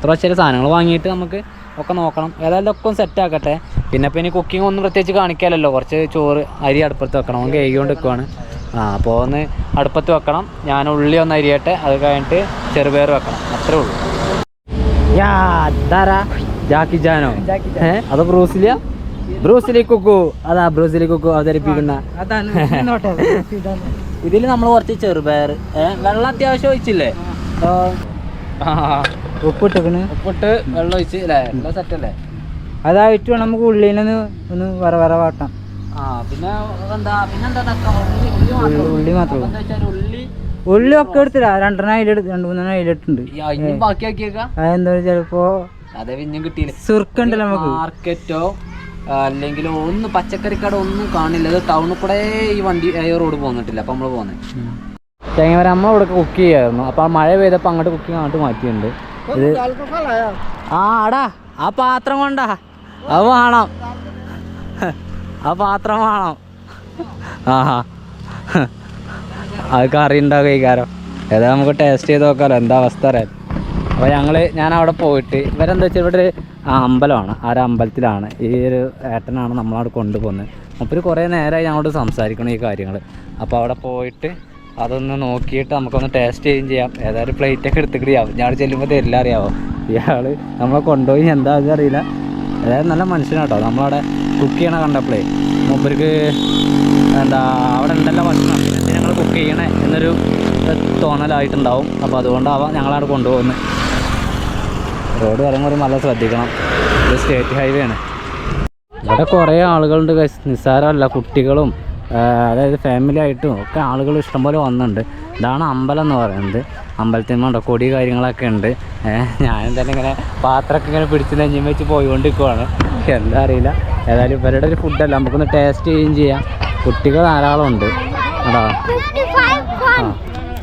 പ്രാവശ്യം സാധനങ്ങൾ വാങ്ങിയിട്ട് നമുക്ക് ഒക്കെ നോക്കണം. ഏതായാലും ഒക്കെ ഒന്ന് സെറ്റാക്കട്ടെ. പിന്നെ ഇനി കുക്കിംഗ് ഒന്നും പ്രത്യേകിച്ച് കാണിക്കാമല്ലോ. കുറച്ച് ചോറ് അരി അടുപ്പത്ത് വെക്കണം. നമുക്ക് കഴുകിക്കൊണ്ട് വെക്കുവാണ്. അപ്പോൾ ഒന്ന് അടുപ്പത്ത് വെക്കണം. ഞാൻ ഉള്ളി ഒന്ന് അരിയട്ടെ, അത് കഴിഞ്ഞിട്ട് ചെറുപയർ വെക്കണം, അത്രേ ഉള്ളൂ. ജാക്കി ജാനോ അത് ബ്രൂസിലി കുക്കു അവതരിപ്പിക്കുന്ന ഇതിൽ നമ്മൾ കുറച്ച് ചെറുപയർ വെള്ളം അത്യാവശ്യം ഒഴിച്ചില്ലേ? ഉപ്പിട്ട് വെള്ളം ഒഴിച്ച് അല്ലേ? എല്ലാം സെറ്റല്ലേ? അതായിട്ട് വേണം നമുക്ക് ഉള്ളിലൊന്ന് ഒന്ന് വറ വാട്ടാം. പിന്നെ ഉള്ളി മാത്രമേ ഉള്ളി ഒക്കെ എടുത്തില്ല. 2-3 അതിലിട്ടുണ്ട്. അതെന്താ ചിലപ്പോ അതെ പിന്നും കിട്ടിയില്ല. സുർക്കുണ്ടല്ലോ നമുക്ക്. മാർക്കറ്റോ അല്ലെങ്കിൽ ഒന്നും പച്ചക്കറിക്കട ഒന്നും കാണില്ല. ഇത് ടൗണിൽ കൂടെ ഈ വണ്ടി റോഡ് പോകുന്നിട്ടില്ല. അപ്പം നമ്മൾ പോകുന്നത് ചെങ്ങവരെ അമ്മ ഇവിടെ കുക്ക് ചെയ്യായിരുന്നു. അപ്പം മഴ പെയ്തപ്പോൾ അങ്ങോട്ട് കുക്കിങ് അങ്ങോട്ട് മാറ്റിയിട്ടുണ്ട്. ഇത് ആടാ ആ പാത്രം കൊണ്ടാ അത് വേണം. ആ പാത്രം വേണം. അത് കറി ഉണ്ടാവും കൈകാരം. ഏതാ നമുക്ക് ടേസ്റ്റ് ചെയ്ത് നോക്കാമല്ലോ എന്താ അവസ്ഥ അറിയാൻ. അപ്പോൾ ഞാൻ അവിടെ പോയിട്ട് ഇവരെന്താ വെച്ചാൽ ഇവിടെ ഒരു അമ്പലമാണ്. ആ ഒരു അമ്പലത്തിലാണ് ഈ ഒരു ഏട്ടനാണ് നമ്മളവിടെ കൊണ്ടുപോകുന്നത്. അപ്പോൾ കുറേ നേരമായി ഞങ്ങളോട് സംസാരിക്കണം ഈ കാര്യങ്ങൾ. അപ്പോൾ അവിടെ പോയിട്ട് അതൊന്ന് നോക്കിയിട്ട് നമുക്കൊന്ന് ടേസ്റ്റ് ചെയ്യുകയും ചെയ്യാം. ഏതായാലും പ്ലേറ്റൊക്കെ എടുത്തിട്ട് ഞാൻ ചെല്ലുമ്പോൾ തരില്ല അറിയാമോ. ഇയാൾ നമ്മളെ കൊണ്ടുപോയി എന്താ അറിയില്ല. അതായത് നല്ല മനുഷ്യനാട്ടോ. നമ്മളവിടെ കുക്ക് ചെയ്യണ കണ്ടപ്പോഴേ മൂപ്പർക്ക് അവിടെ ഉണ്ടല്ലോ ഭക്ഷണം ഞങ്ങൾ കുക്ക് ചെയ്യണേ എന്നൊരു തോന്നലായിട്ടുണ്ടാവും. അപ്പോൾ അതുകൊണ്ടാവാം ഞങ്ങളവിടെ കൊണ്ടുപോകുന്നത്. റോഡ് പറയുമ്പോൾ നല്ല ശ്രദ്ധിക്കണം. ഇത് സ്റ്റേറ്റ് ഹൈവേ ആണ്. ഇവിടെ കുറേ ആളുകളുണ്ട്. നിസ്സാരമല്ല, കുട്ടികളും അതായത് ഫാമിലി ആയിട്ടും ഒക്കെ ആളുകൾ ഇഷ്ടംപോലെ വന്നിട്ടുണ്ട്. ഇതാണ് അമ്പലം എന്ന് പറയുന്നത്. അമ്പലത്തിനുണ്ടോ കൊടി കാര്യങ്ങളൊക്കെ ഉണ്ട്. ഞാനെന്തായാലും ഇങ്ങനെ പാത്രമൊക്കെ ഇങ്ങനെ പിടിച്ച് നെഞ്ഞും വെച്ച് പോയിക്കൊണ്ടിരിക്കുവാണ്. എന്താ അറിയില്ല. ഏതായാലും ഇവരുടെ ഒരു ഫുഡല്ല, നമുക്കൊന്ന് ടേസ്റ്റ് ചെയ്യുകയും ചെയ്യാം. കുട്ടികൾ ധാരാളം ഉണ്ട്. അതാ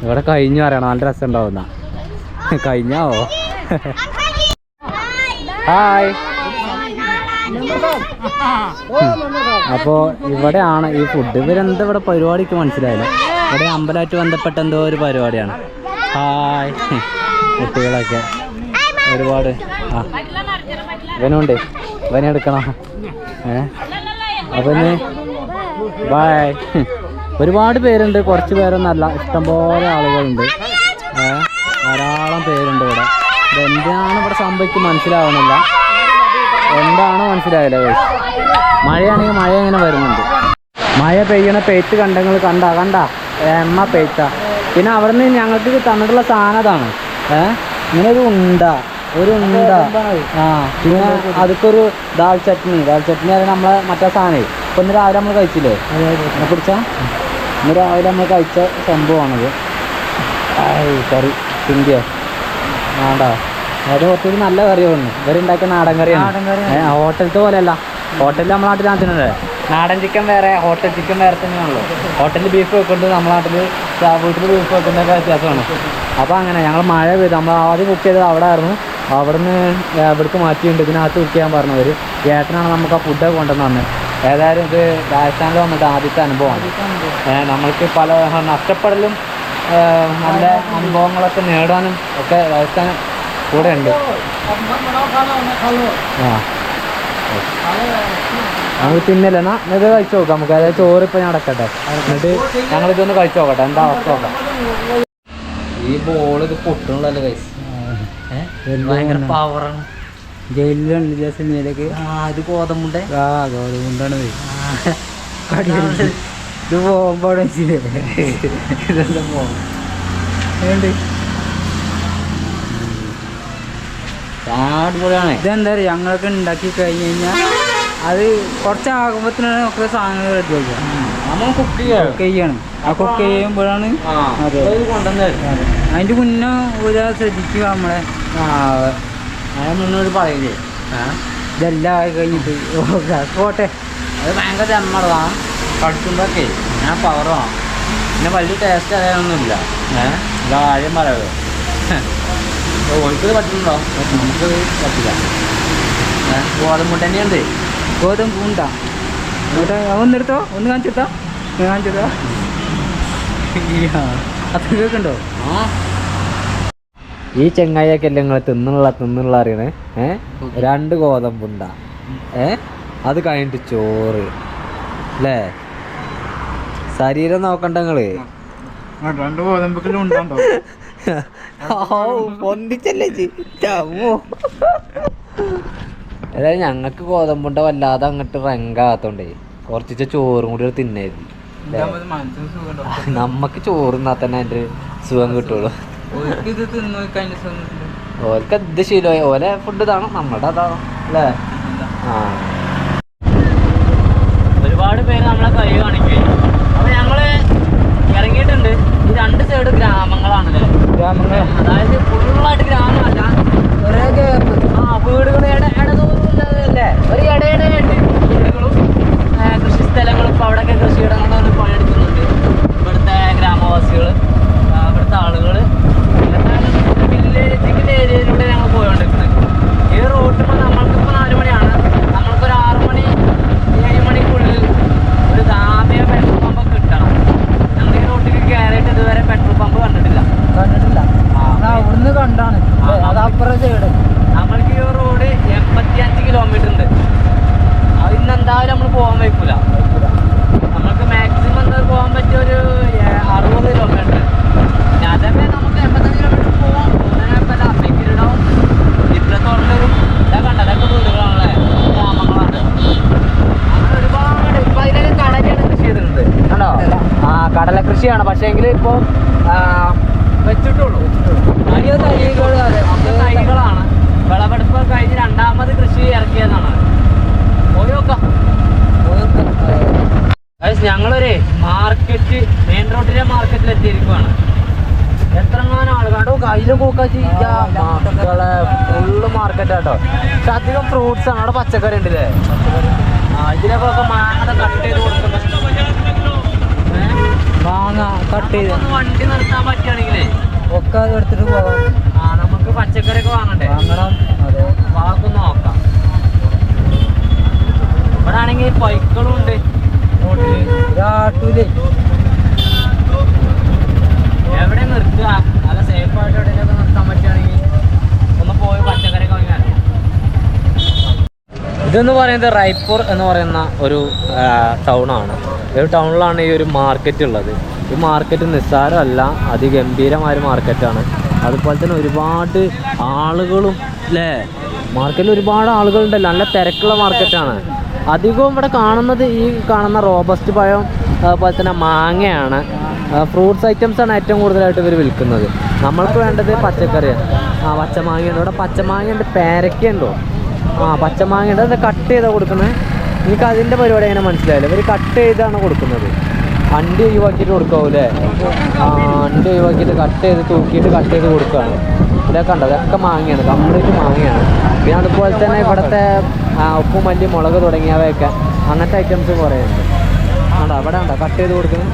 ഇവിടെ കഴിഞ്ഞു പറയണം. നല്ല രസം ഉണ്ടാവുന്ന കഴിഞ്ഞാവോ? ഹായ്. അപ്പോൾ ഇവിടെയാണ് ഈ ഫുഡ്. ഇവരെന്താ ഇവിടെ പരിപാടിക്ക് മനസ്സിലായില്ല. ഇവിടെ അമ്പലമായിട്ട് ബന്ധപ്പെട്ട എന്തോ ഒരു പരിപാടിയാണ്. ഹായ്. കുട്ടികളൊക്കെ ഒരുപാട്. ഇവനുണ്ട്, ഇവനെ എടുക്കണം. അപ്പം ബായ്. ഒരുപാട് പേരുണ്ട്. കുറച്ച് പേരൊന്നല്ല, ഇഷ്ടംപോലെ ആളുകളുണ്ട്. ധാരാളം പേരുണ്ട് ഇവിടെ. ഇതെന്താണ് ഇവിടെ സംഭവിക്കും മനസ്സിലാവണില്ല. എന്താണ് മനസ്സിലായില്ല. മഴയാണെങ്കിൽ മഴ ഇങ്ങനെ വരുന്നുണ്ട്. മഴ പെയ്യണ പെയ്ത്ത് കണ്ടങ്ങൾ കണ്ട എമ്മ പെയ്ത്ത. പിന്നെ അവിടെ നിന്ന് ഞങ്ങൾക്ക് തന്നിട്ടുള്ള സാധനം അതാണ്. ഇങ്ങനെ ഒരു ഉണ്ട. പിന്നെ അതൊക്കെ ഒരു ദാൽ ചട്നി അത് നമ്മളെ മറ്റേ സാധനം ഇപ്പം ഇന്ന് രാവിലെ നമ്മൾ കഴിച്ചില്ലേ പിടിച്ച. ഇന്ന് രാവിലെ നമ്മൾ കഴിച്ച സംഭവമാണത്. കറി ഇന്ത്യ ആണ്ടാ. അത് കുറച്ചൊരു നല്ല കറിയാണ്. ഇവരുണ്ടാക്കിയ നാടൻ കറിയാണ്. ഹോട്ടലത്തെ പോലെയല്ല. ഹോട്ടലിൽ നമ്മളെ നാട്ടിൽ തിന്നില്ലേ നാടൻ ചിക്കൻ വേറെ, ഹോട്ടൽ ചിക്കൻ വേറെ തന്നെയാണല്ലോ. ഹോട്ടലിൽ ബീഫ് വെക്കുന്നത് നമ്മളെ നാട്ടിൽ വീട്ടിൽ ബീഫ് വെക്കുന്നതൊക്കെ വ്യത്യാസമാണ്. അപ്പോൾ അങ്ങനെ ഞങ്ങൾ മഴ പെയ്തു. നമ്മൾ ആദ്യം കുക്ക് ചെയ്തത് അവിടെ ആയിരുന്നു. അവിടുന്ന് ഇവിടേക്ക് മാറ്റിയിട്ടുണ്ട്. ഇതിനകത്ത് കുക്ക് ചെയ്യാൻ പറഞ്ഞവർ. ഏട്ടനാണ് നമുക്ക് ആ ഫുഡൊക്കെ കൊണ്ടുവന്ന് വന്നത്. ഏതായാലും ഇത് രാജസ്ഥാനിൽ വന്നിട്ട് ആദ്യത്തെ അനുഭവമാണ്. നമ്മൾക്ക് പല നഷ്ടപ്പെടലും നല്ല അനുഭവങ്ങളൊക്കെ നേടാനും ഒക്കെ രാജസ്ഥാൻ കൂടെ ഉണ്ട്. നമുക്ക് തിന്നല്ലേ എന്നാ ഇത് കഴിച്ചു നോക്കാം. നമുക്ക് അതായത് ചോറ് ഇപ്പം ഞാൻ അടക്കട്ടെ. എന്നിട്ട് ഞങ്ങളിതൊന്ന് കഴിച്ചു നോക്കട്ടെ എന്താ അവസ്ഥ നോക്കാം. ഈ ബോൾ ഇത് പൊട്ടണല്ലോ കൈസ്. ഭയങ്കര പവറാണ്. ജയിലിലുണ്ട് ജാസ്മിനിലേക്ക്. ഇത് ഗോതമ്പുണ്ടേ. ഗോതമ്പുണ്ടാണ് ഇത് പോകുമ്പോൾ ഇതെന്താ പോകുന്നുണ്ട്. അടിപൊളിയാണ്. ഇതെന്താ പറയുക, ഞങ്ങളൊക്കെ ഉണ്ടാക്കി കഴിഞ്ഞ് കഴിഞ്ഞാൽ അത് കുറച്ചാകുമ്പോഴത്തേനാണ് നമുക്ക് സാധനങ്ങൾ റെഡി ആക്കുക. നമ്മൾ കുക്ക് ചെയ്യണം. ആ കുക്ക് ചെയ്യുമ്പോഴാണ് അതെ അതിൻ്റെ മുന്നേ ഒരു ശ്രദ്ധിക്കുക നമ്മളെ. അതിന് മുന്നോട്ട് പറയില്ലേ ഇതെല്ലാം ആയി കഴിഞ്ഞിട്ട് പോട്ടെ. അത് ഭയങ്കര ചെമ്മടതാണ്. കഴിക്കുമ്പോഴൊക്കെ ഞാൻ പവറാണ്. പിന്നെ വലിയ ടേസ്റ്റ് അറിയാനൊന്നുമില്ല. കാര്യം പറയുമോ ഓൾക്ക് പറ്റുന്നുണ്ടോ? നമുക്ക് പറ്റില്ല. ഗോതമ്പ് തന്നെയുണ്ട്. ഗോതമ്പ് ഉണ്ടാ ഒന്നെടുത്തോ, ഒന്ന് കാണിച്ചെടുത്തോ. അത്രയൊക്കെ ഉണ്ടോ? ഈ ചെങ്ങായിയൊക്കെ അല്ലേ നിങ്ങൾ തിന്നുള്ള അറിയണേ. 2 ഗോതമ്പുണ്ട. അത് കഴിഞ്ഞിട്ട് ചോറ് അല്ലേ. ശരീരം നോക്കണ്ട നിങ്ങള്. 2 ഗോതമ്പെങ്കിലും ഉണ്ടോ? പൊന്തിച്ചല്ലേ. അതായത് ഞങ്ങൾക്ക് ഗോതമ്പുണ്ട വല്ലാതെ അങ്ങോട്ട് റങ്കാകത്തോണ്ടേ കുറച്ച് ചോറും കൂടി തിന്നായിരുന്നു. മനസ്സിന് സുഖം. നമുക്ക് ചോറുന്നാ തന്നെ അതിൻ്റെ സുഖം കിട്ടുള്ളൂ. ഇത് തിന്നു കഴിഞ്ഞ ഓൽക്ക് ഇത് ശീലമായി, ഓലെ ഫുഡ് ഇതാണോ നമ്മുടെ അതാണോ അല്ലേ? ആ ഒരുപാട് പേര് നമ്മളെ കൈ കാണിക്കും. അപ്പോൾ ഞങ്ങൾ ഇറങ്ങിയിട്ടുണ്ട്. ഈ രണ്ട് സൈഡ് ഗ്രാമങ്ങളാണല്ലേ, ഗ്രാമങ്ങൾ, അതായത് ഫുള്ളായിട്ട് ഗ്രാമമല്ല, ഒരേ വീടുകൾ ഇടതോന്നില്ലേ, ഒരു ഇടയിടയായിട്ട് വീടുകളും കൃഷി സ്ഥലങ്ങളും. ഇപ്പോൾ അവിടെയൊക്കെ കൃഷിയിടങ്ങളിൽ പണിയെടുക്കുന്നുണ്ട് ഇവിടുത്തെ ഗ്രാമവാസികൾ, ഇവിടുത്തെ ആളുകൾ. വില്ലേജിൻ്റെ ഏരിയയിലൂടെ ഞങ്ങൾ പോയോണ്ടിരിക്കുന്നത്. ഈ റോട്ടിൽ നമ്മൾക്കിപ്പോൾ 4 മണിയാണ്, നമ്മൾക്കൊരു 6 മണി 7 മണിക്കുള്ളിൽ ഒരു ദാമിയ പെട്രോൾ പമ്പ് കിട്ടണം. ഞങ്ങൾ ഈ റോട്ടിൽ കയറിയിട്ട് ഇതുവരെ പെട്രോൾ പമ്പ് കണ്ടിട്ടില്ല. അവിടുന്ന് കണ്ടാണ് അതപ്പുറം സൈഡ്. നമ്മൾക്ക് ഈ റോഡ് 85 കിലോമീറ്റർ ഉണ്ട്. അതിന്ന് എന്തായാലും നമ്മൾ പോകാൻ വയ്ക്കൂല. നമ്മൾക്ക് മാക്സിമം എന്താ പോകാൻ പറ്റിയ ഒരു 60 കിലോമീറ്റർ. അതേ നമുക്ക് 85 കിലോമീറ്റർ പോകാം. കുഴപ്പമില്ല. അപ്പേക്കിടാവും ഇപ്പുറത്തോട്ടൊരു ഇതാ കണ്ട, അതൊക്കെ വീടുകളാണല്ലേ, ഗ്രാമങ്ങളാണ്. അങ്ങനെ ഒരുപാട് ഇപ്പം അതിലൊരു കടലാണ് കൃഷി ചെയ്തിട്ടുണ്ട് കണ്ടോ. ആ കടല കൃഷിയാണ്, പക്ഷേ എങ്കിൽ ഇപ്പോൾ വെച്ചിട്ടുള്ളൂ. തൈകളാണ്. വിളവെടുപ്പ് കഴിഞ്ഞ് 2ാമത് കൃഷി ഇറക്കിയതാണ്. പോയി നോക്കാം. ഞങ്ങളൊരു മാർക്കറ്റ്, മെയിൻ റോഡിലെ മാർക്കറ്റിൽ എത്തിയിരിക്കുവാണ്. എത്രങ്ങാനും ആളുകളോ കയ്യിലും കൂക്കാച്ചി മക്കളെ ഫുള്ള് മാർക്കറ്റ് കേട്ടോ. പക്ഷെ അധികം ഫ്രൂട്ട്സ് ആണ്. അവിടെ പച്ചക്കറി ഉണ്ടല്ലേ, ഇതിലൊക്കെ മാങ്ങ കട്ട് ചെയ്ത് കൊടുക്കുന്നത്. മാങ്ങ കട്ട് ചെയ്ത് വണ്ടി നിർത്താൻ പറ്റുകയാണെങ്കിലേ ഒക്കെ എടുത്തിട്ട് പോകാം. നമുക്ക് പച്ചക്കറിയൊക്കെ വാങ്ങണ്ടേ, വാങ്ങണം. അതെ, വാക്കൊന്ന് നോക്കാം. ഇവിടെ ആണെങ്കിൽ പൈക്കളും ഉണ്ട് റോട്ടില്. എവിടെ നിർത്തുക, നല്ല സേഫായിട്ട് എവിടെയൊക്കെ നിർത്താൻ പറ്റുകയാണെങ്കിൽ ഒന്ന് പോയി പച്ചക്കറിയൊക്കെ വാങ്ങിയാൽ. ഇതെന്ന് പറയുന്നത് റായ്പൂർ എന്ന് പറയുന്ന ഒരു ടൗണാണ്. ഈ ടൗണിലാണ് ഈ ഒരു മാർക്കറ്റ് ഉള്ളത്. ഈ മാർക്കറ്റ് നിസ്സാരമല്ല, അതിഗംഭീരമായ ഒരു മാർക്കറ്റാണ്. അതുപോലെ തന്നെ ഒരുപാട് ആളുകളും അല്ലേ, മാർക്കറ്റിൽ ഒരുപാട് ആളുകളുണ്ടല്ലോ, നല്ല തിരക്കുള്ള മാർക്കറ്റാണ്. അധികവും ഇവിടെ കാണുന്നത് ഈ കാണുന്ന റോബസ്റ്റ് പഴം, അതുപോലെ തന്നെ മാങ്ങയാണ്. ഫ്രൂട്ട്സ് ഐറ്റംസാണ് ഏറ്റവും കൂടുതലായിട്ട് ഇവർ വിൽക്കുന്നത്. നമ്മൾക്ക് വേണ്ടത് പച്ചക്കറിയാണ്. പച്ചമാങ്ങയുണ്ട് ഇവിടെ, പച്ചമാങ്ങയുണ്ട്, പേരയ്ക്കുണ്ടോ, പച്ചമാങ്ങയുണ്ട്. അത് കട്ട് ചെയ്താണ് കൊടുക്കുന്നത്. എനിക്ക് അതിൻ്റെ പരിപാടി എങ്ങനെ മനസ്സിലായില്ല. ഇവർ കട്ട് ചെയ്താണ് കൊടുക്കുന്നത്. അണ്ടി ഒഴിവാക്കിയിട്ട് കൊടുക്കാവൂല്ലേ? അണ്ടി ഒഴിവാക്കിയിട്ട് കട്ട് ചെയ്ത് തൂക്കിയിട്ട് കട്ട് ചെയ്ത് കൊടുക്കുകയാണ്. ഇതൊക്കെ ഉണ്ട്, അതൊക്കെ മാങ്ങയാണ്, കംപ്ലീറ്റ് മാങ്ങയാണ്. പിന്നെ അതുപോലെ തന്നെ ഇവിടുത്തെ ഉപ്പും മല്ലി മുളക് തുടങ്ങിയവയൊക്കെ അങ്ങനത്തെ ഐറ്റംസ് കുറേ ഉണ്ട്. ആണോ അവിടെ ഉണ്ടോ കട്ട് ചെയ്ത് കൊടുക്കുന്നത്?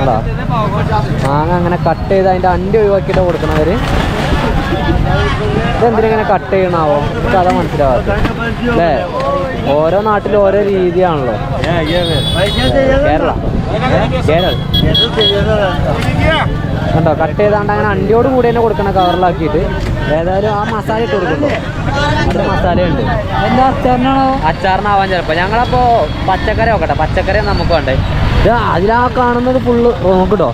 ആണോ മാങ്ങ അങ്ങനെ കട്ട് ചെയ്ത് അതിൻ്റെ അണ്ടി ഒഴിവാക്കിയിട്ട് കൊടുക്കണവർ. ഇതെന്തിനിങ്ങനെ കട്ട് ചെയ്യണാവോ, കഥ മനസ്സിലാവാത്ത അല്ലേ? ഓരോ നാട്ടിലും ഓരോ രീതിയാണല്ലോ. കേരള കണ്ടോ കട്ട് ചെയ്താണ്ട് അങ്ങനെ അണ്ടിയോട് കൂടി തന്നെ കൊടുക്കണം, കവറിലാക്കിയിട്ട്. ഏതായാലും ആ മസാല ഇട്ട് കൊടുക്കുന്നുണ്ടോ, അത് മസാലയുണ്ട്. എന്താ അച്ചാറിനാണോ? അച്ചാറിനാവാൻ ചിലപ്പോൾ. ഞങ്ങളപ്പോൾ പച്ചക്കറി നോക്കട്ടെ, പച്ചക്കറി നമുക്ക് വേണ്ടേ. ഇത് അതിലാ കാണുന്നത് ഫുള്ള് നോക്കിട്ടോ,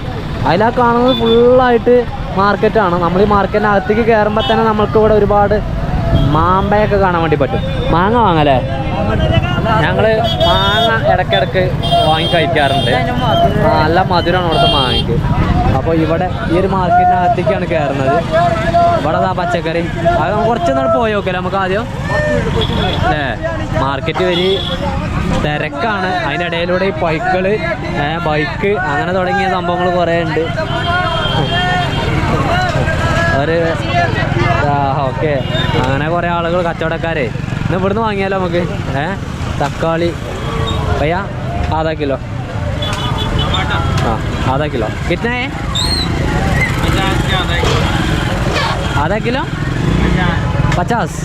അതിലാ കാണുന്നത് ഫുള്ളായിട്ട് മാർക്കറ്റാണ്. നമ്മൾ ഈ മാർക്കറ്റിനകത്തേക്ക് കയറുമ്പോൾ തന്നെ നമ്മൾക്ക് ഇവിടെ ഒരുപാട് മാമ്പയൊക്കെ കാണാൻ വേണ്ടി പറ്റും. മാങ്ങ വാങ്ങല്ലേ? ഞങ്ങൾ മാങ്ങ ഇടയ്ക്കിടയ്ക്ക് വാങ്ങി കഴിക്കാറുണ്ട്. നല്ല മധുരമാണ് ഇവിടുത്തെ മാങ്ങയ്ക്ക്. അപ്പോൾ ഇവിടെ ഈ ഒരു മാർക്കറ്റിനകത്തേക്കാണ് കയറുന്നത്. ഇവിടെ ആ പച്ചക്കറി അത് കുറച്ചൊന്നും പോയി നോക്കിയാലോ നമുക്ക് ആദ്യം അല്ലേ? മാർക്കറ്റ് വരി തിരക്കാണ്. അതിനിടയിലൂടെ ഈ പൈക്കൾ, ബൈക്ക് അങ്ങനെ തുടങ്ങിയ സംഭവങ്ങൾ കുറേ ഉണ്ട്. ഒരു ഓക്കെ, അങ്ങനെ കുറേ ആളുകൾ, കച്ചവടക്കാരെ. ഇന്ന് ഇവിടുന്ന് വാങ്ങിയാലോ നമുക്ക്? തക്കാളി भैया आधा किलो. हाँ आधा किलो कितना है? आधा किलो 50.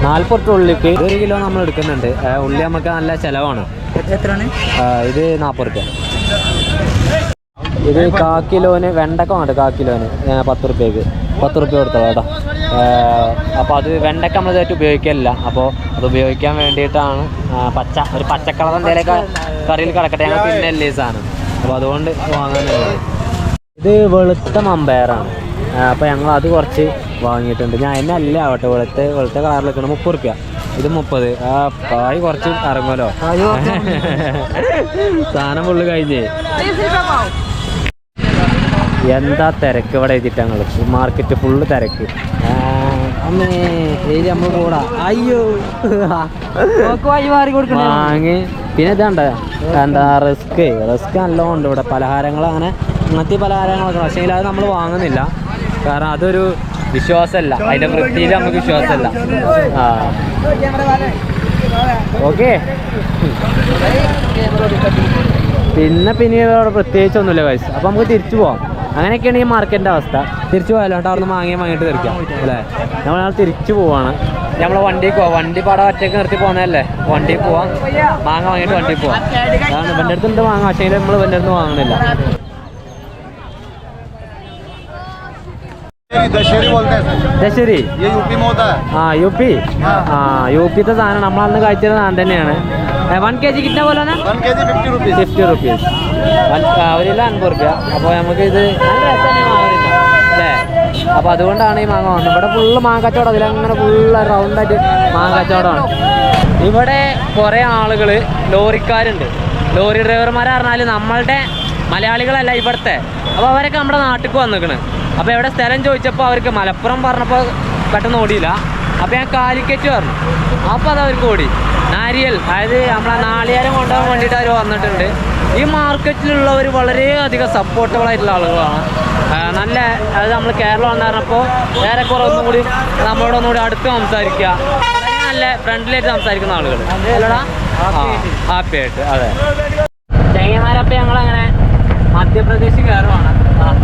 40 ഉള്ളിക്ക് 1 കിലോ നമ്മൾ എടുക്കുന്നുണ്ട്. ഉള്ളി നമുക്ക് നല്ല ചിലവാണ്. എത്രയാണ് ഇത്? 40 രൂപ. ഇത് 1/4 കിലോന് വെണ്ടക്ക വേണ്ട. 1/4 കിലോന് 10 രൂപയ്ക്ക് 10 രൂപ കൊടുത്തോ കേട്ടോ. അപ്പോൾ അത് വെണ്ടക്ക നമ്മൾ ഇതായിട്ട് ഉപയോഗിക്കില്ല. അപ്പോൾ അത് ഉപയോഗിക്കാൻ വേണ്ടിയിട്ടാണ് ഒരു പച്ചക്കളർ എന്തെങ്കിലുമൊക്കെ കറിയിൽ കിടക്കട്ടെ, ഞങ്ങൾ പിന്നല്ലേ ഈ സാധനം. അപ്പോൾ അതുകൊണ്ട് വാങ്ങാനുള്ളത്. ഇത് വെളുത്ത മമ്പയറാണ്. അപ്പോൾ ഞങ്ങൾ അത് കുറച്ച് വാങ്ങിയിട്ടുണ്ട്. ഞാൻ എന്നെ അല്ല ആവട്ടെ, വെളുത്ത കളറിൽ നിൽക്കണം. 30 രൂപ ഇത് 30. ആ കായ് കുറച്ച് ഇറങ്ങുമല്ലോ. സാധനം ഫുള്ള് കഴിഞ്ഞ്. എന്താ തിരക്ക് ഇവിടെ എഴുതിട്ടങ്ങൾ. മാർക്കറ്റ് ഫുള്ള് തിരക്ക്. അമ്മേ ഏരി നമ്മൾ കൂടാ. അയ്യോ വാങ്ങി. പിന്നെ ഇതാണ്ട എന്താ റിസ്ക് നല്ലോണം ഉണ്ട് ഇവിടെ. പലഹാരങ്ങൾ അങ്ങനെ ഇങ്ങനത്തെ പലഹാരങ്ങളൊക്കെ. പക്ഷേ അത് നമ്മൾ വാങ്ങുന്നില്ല. കാരണം അതൊരു വിശ്വാസമല്ല. അതിൻ്റെ വൃത്തിയിൽ നമുക്ക് വിശ്വാസമല്ല. ആ ഓക്കെ. പിന്നെ ഇവിടെ പ്രത്യേകിച്ചൊന്നുമില്ല ഗൈസ്. അപ്പോൾ നമുക്ക് തിരിച്ചു പോവാം. അങ്ങനെയൊക്കെയാണ് ഈ മാർക്കറ്റിൻ്റെ അവസ്ഥ. തിരിച്ചു പോയാലോ കേട്ടോ. അവിടെ നിന്ന് വാങ്ങിയിട്ട് തീർക്കാം അല്ലേ. നമ്മൾ തിരിച്ചു പോവാണ്. നമ്മളെ വണ്ടിക്ക് പോവാം. വണ്ടി പാടെ ഒറ്റയ്ക്ക് നിർത്തി പോകുന്നതല്ലേ. വണ്ടിയിൽ പോവാം, മാങ്ങ വാങ്ങിയിട്ട് വണ്ടിയിൽ പോവാം. അതാണ് ഇവൻ്റെ അടുത്തുണ്ട് മാങ്ങ. പക്ഷേ നമ്മൾ ഇവൻ്റെ അടുത്ത് വാങ്ങുന്നില്ല. ദശരി യൂപി. യൂപ്പിത്തെ സാധനം നമ്മളന്ന് കഴിച്ചത് സാധനം തന്നെയാണ്. 1 kg കിട്ടുന്ന പോലെ 50 rupees. 1 കിലോ 50 രൂപ. അപ്പോൾ നമുക്ക് ഇത് വാങ്ങുന്നില്ല അല്ലേ. അപ്പോൾ അതുകൊണ്ടാണ് ഈ മാങ്ങ വാങ്ങുന്നത്. ഇവിടെ ഫുള്ള് മാങ്ങ കച്ചവടം. അതിലങ്ങനെ ഫുള്ള് റൗണ്ടായിട്ട് മാങ്ങ കച്ചവടമാണ്. ഇവിടെ കുറേ ആളുകൾ ലോറിക്കാരുണ്ട്. ലോറി ഡ്രൈവർമാർ പറഞ്ഞാൽ നമ്മളുടെ മലയാളികളല്ല ഇവിടുത്തെ. അപ്പോൾ അവരൊക്കെ നമ്മുടെ നാട്ടിലേക്ക് വന്നിരിക്കണ്. അപ്പോൾ എവിടെ സ്ഥലം ചോദിച്ചപ്പോൾ അവർക്ക് മലപ്പുറം പറഞ്ഞപ്പോൾ പെട്ടെന്ന് ഓടിയില്ല. അപ്പോൾ ഞാൻ കാലിക്കറ്റ് പറഞ്ഞു. അപ്പോൾ അത് അവർക്ക് ഓടി. നാരിയൽ, അതായത് നമ്മളെ നാളികേരം കൊണ്ടുപോകാൻ വേണ്ടിയിട്ട് അവർ വന്നിട്ടുണ്ട്. ഈ മാർക്കറ്റിലുള്ളവർ വളരെയധികം സപ്പോർട്ടബിൾ ആയിട്ടുള്ള ആളുകളാണ്. നല്ല അതായത് നമ്മൾ കേരളം എന്ന് പറഞ്ഞപ്പോൾ ഏറെക്കുറെ ഒന്നും കൂടി നമ്മളോടൊന്നും കൂടി അടുത്ത് സംസാരിക്കുക. നല്ല ഫ്രണ്ട്ലിയായിട്ട് സംസാരിക്കുന്ന ആളുകൾ അല്ലടാ. ഹാപ്പി ആയിട്ട്. അതെ ചെങ്ങന്മാരപ്പോൾ ഞങ്ങളങ്ങനെ മധ്യപ്രദേശ് കയറുവാണ്.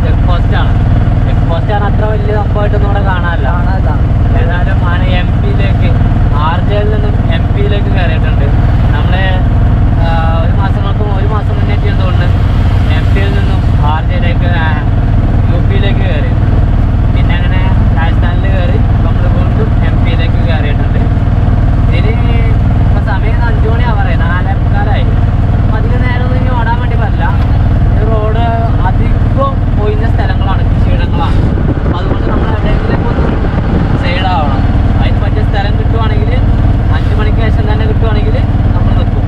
ചെക്ക് പോസ്റ്റാണ്. ചെക്ക് പോസ്റ്റ് ആണ്. അത്ര വലിയ സംഭവമായിട്ടൊന്നും ഇവിടെ കാണാനില്ല. ഏതായാലും ആണ് MP-യിലേക്ക്, RJയിൽ നിന്നും MP-യിലേക്ക് കയറിയിട്ടുണ്ട്. നമ്മൾ ഒരു മാസം മുന്നേ ചെയ്തുകൊണ്ട് MP-യിൽ നിന്നും RJയിലേക്ക് UP-യിലേക്ക് കയറി. പിന്നെ അങ്ങനെ രാജസ്ഥാനിൽ കയറി നമ്മൾ വീണ്ടും MP-യിലേക്ക് കയറിയിട്ടുണ്ട്. ഇതിന് ഇപ്പോൾ സമയം 5 മണിയാവാറായി. 4:45. അപ്പം അധികം നേരമൊന്നും ഇനി ഓടാൻ വേണ്ടി പറ്റില്ല. ഈ റോഡ് അധികം ഒഴിഞ്ഞ സ്ഥലങ്ങളാണ്, കൃഷിയിടങ്ങളാണ്. അതുകൊണ്ട് നമ്മൾ എവിടെയെങ്കിലേക്ക് ഒന്ന് സൈഡാവണം. അതിന് പറ്റിയ സ്ഥലം കിട്ടുവാണെങ്കിൽ 5 മണിക്ക് ശേഷം തന്നെ കിട്ടുവാണെങ്കിൽ നമ്മൾ നിൽക്കും.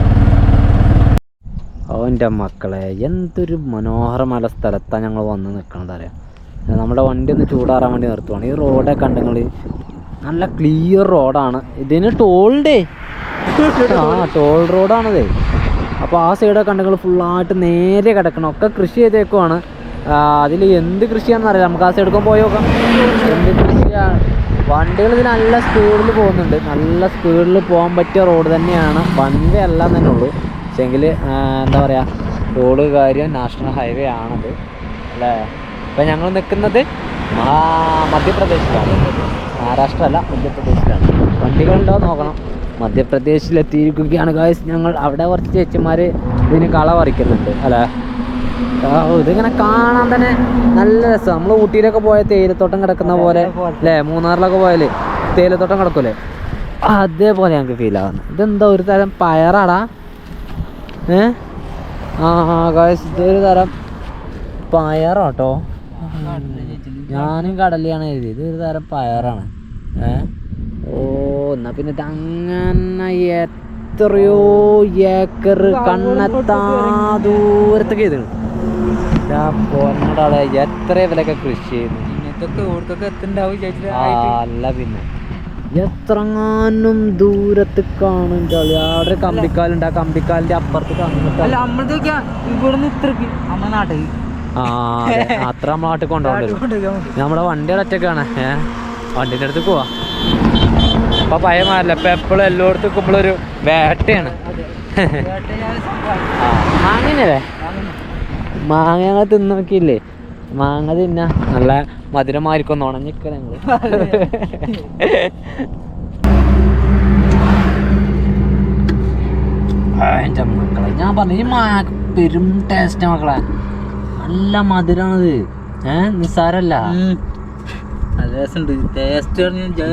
എൻ്റെ മക്കളെ എന്തൊരു മനോഹരമായ സ്ഥലത്താണ് ഞങ്ങൾ വന്ന് നിൽക്കണത് അറിയാം. നമ്മുടെ വണ്ടി ഒന്ന് ചൂടാറാൻ വേണ്ടി നിർത്തുവാണ്. ഈ റോഡൊക്കെ കണ്ടെങ്കിൽ നല്ല ക്ലിയർ റോഡാണ്. ഇതിന് ടോൾഡേ ടോൾ റോഡാണതേ. അപ്പോൾ ആ സൈഡൊക്കെ കണ്ടെങ്കിൽ ഫുള്ളായിട്ട് നേരെ കിടക്കണം. ഒക്കെ കൃഷി ചെയ്തേക്കുവാണ്. അതിൽ എന്ത് കൃഷിയാണെന്ന് അറിയാം. നമുക്ക് ആ സൈഡൊക്കെ പോയി നോക്കാം. എന്ത് കൃഷിയാണ്. വണ്ടികൾ ഇതിൽ നല്ല സ്പീഡിൽ പോകുന്നുണ്ട്. നല്ല സ്പീഡിൽ പോകാൻ പറ്റിയ റോഡ് തന്നെയാണ്. വൺ വേ അല്ല തന്നെ ഉള്ളൂ. പക്ഷേങ്കിൽ എന്താ പറയുക, റോഡ് കാര്യം നാഷണൽ ഹൈവേ ആണത് അല്ലേ. ഇപ്പം ഞങ്ങൾ നിൽക്കുന്നത് മധ്യപ്രദേശിലാണ്. മഹാരാഷ്ട്ര അല്ല, മധ്യപ്രദേശിലാണ്. വണ്ടികളുണ്ടോ നോക്കണം. മധ്യപ്രദേശിലെത്തിയിരിക്കുകയാണ് ഗായ്സ് ഞങ്ങൾ. അവിടെ കുറച്ച് ചേച്ചിമാർ ഇതിന് കള പറിക്കുന്നുണ്ട് അല്ലേ. ഇതിങ്ങനെ കാണാൻ തന്നെ നല്ല രസം. നമ്മൾ ഊട്ടിയിലൊക്കെ പോയ തേയിലത്തോട്ടം കിടക്കുന്ന പോലെ അല്ലേ. മൂന്നാറിലൊക്കെ പോയാൽ തേയിലത്തോട്ടം കിടക്കൂലേ, അതേപോലെ ഞങ്ങൾക്ക് ഫീൽ ആവുന്നത്. ഇതെന്താ ഒരു തരം പയറാടാ. ഗായ്സ് ഇതൊരു തരം പയറാട്ടോ. ഞാനും കടലിയാണ് എഴുതി. ഇതൊരു തരം പയറാണ്. എന്നാ പിന്നെ ഇത് അങ്ങനെ എത്രയോ ഏക്കർ കണ്ണെത്താ ദൂരത്തൊക്കെ ചെയ്തു. പോന്നടാളെ എത്ര വിലൊക്കെ കൃഷി ചെയ്യുന്നു. അല്ല പിന്നെ എത്രങ്ങാനും ദൂരത്ത് കാണും കളി. അവിടെ കമ്പിക്കാലുണ്ട്. ആ കമ്പിക്കാലിന്റെ അപ്പുറത്ത് അത്ര നമ്മളെ നാട്ടിൽ കൊണ്ടുപോകണ്ട. നമ്മളെ വണ്ടിയുടെ ഒറ്റക്കാണ്. വണ്ടിൻ്റെ അടുത്ത് പോവാ. അപ്പൊ ഭയമാരില്ല. ഇപ്പൊ എപ്പോഴും എല്ലായിടത്തും ഇപ്പോഴൊരു വേട്ടയാണ്. മാങ്ങനല്ലേ. മാങ്ങ ഞങ്ങൾ തിന്ന് നോക്കിയില്ലേ. മാങ്ങ തിന്ന നല്ല മധുരമായിരിക്കും. ഉണഞ്ഞിക്ക ഞങ്ങള്. എൻ്റെ മക്കളെ ഞാൻ പറഞ്ഞു ഈ മാങ്ങ പെരും ടേസ്റ്റ് മക്കളെ. നല്ല മധുരമാണത്. നിസ്സാരല്ല.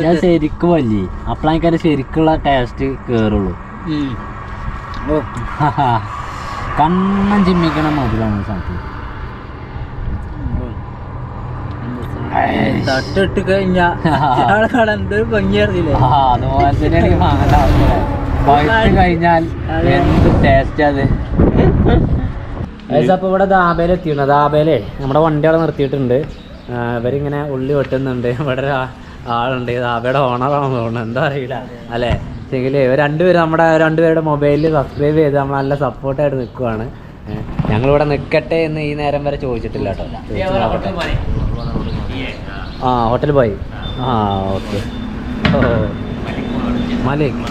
ഞാൻ ശരിക്കും വലിയ അപ്പളാക്കാര് ശരിക്കുള്ള ടേസ്റ്റ് കേറുള്ളൂ. കണ്ണം ചിമ്മിക്കണ മധുരമാണ് സാധനം. തട്ടിട്ട് കഴിഞ്ഞാ എന്തൊരു ഭംഗിയായിരുന്നില്ലേ? അതുപോലെ തന്നെയാണ് ഈ മാങ്ങ കഴിഞ്ഞാൽ എന്ത് ടേസ്റ്റ് അത്. അപ്പോൾ ഇവിടെ ദാബേൽ എത്തിയിരുന്നു. ദാബേലേ നമ്മുടെ വണ്ടി അവിടെ നിർത്തിയിട്ടുണ്ട്. ഇവരിങ്ങനെ ഉള്ളി വെട്ടുന്നുണ്ട്. ഇവിടെ ആളുണ്ട്, ദാബയുടെ ഓണറാണെന്ന് തോന്നുന്നു, എന്താ അറിയില്ല അല്ലേ. എങ്കിൽ രണ്ടുപേരും നമ്മുടെ രണ്ടുപേരുടെ മൊബൈലിൽ സബ്സ്ക്രൈബ് ചെയ്ത് നമ്മൾ നല്ല സപ്പോർട്ടായിട്ട് നിൽക്കുവാണ്. ഞങ്ങളിവിടെ നിൽക്കട്ടെ എന്ന് ഈ നേരം വരെ ചോദിച്ചിട്ടില്ല കേട്ടോ. Hotel boy. ഓക്കെ. ഓ മലിക്.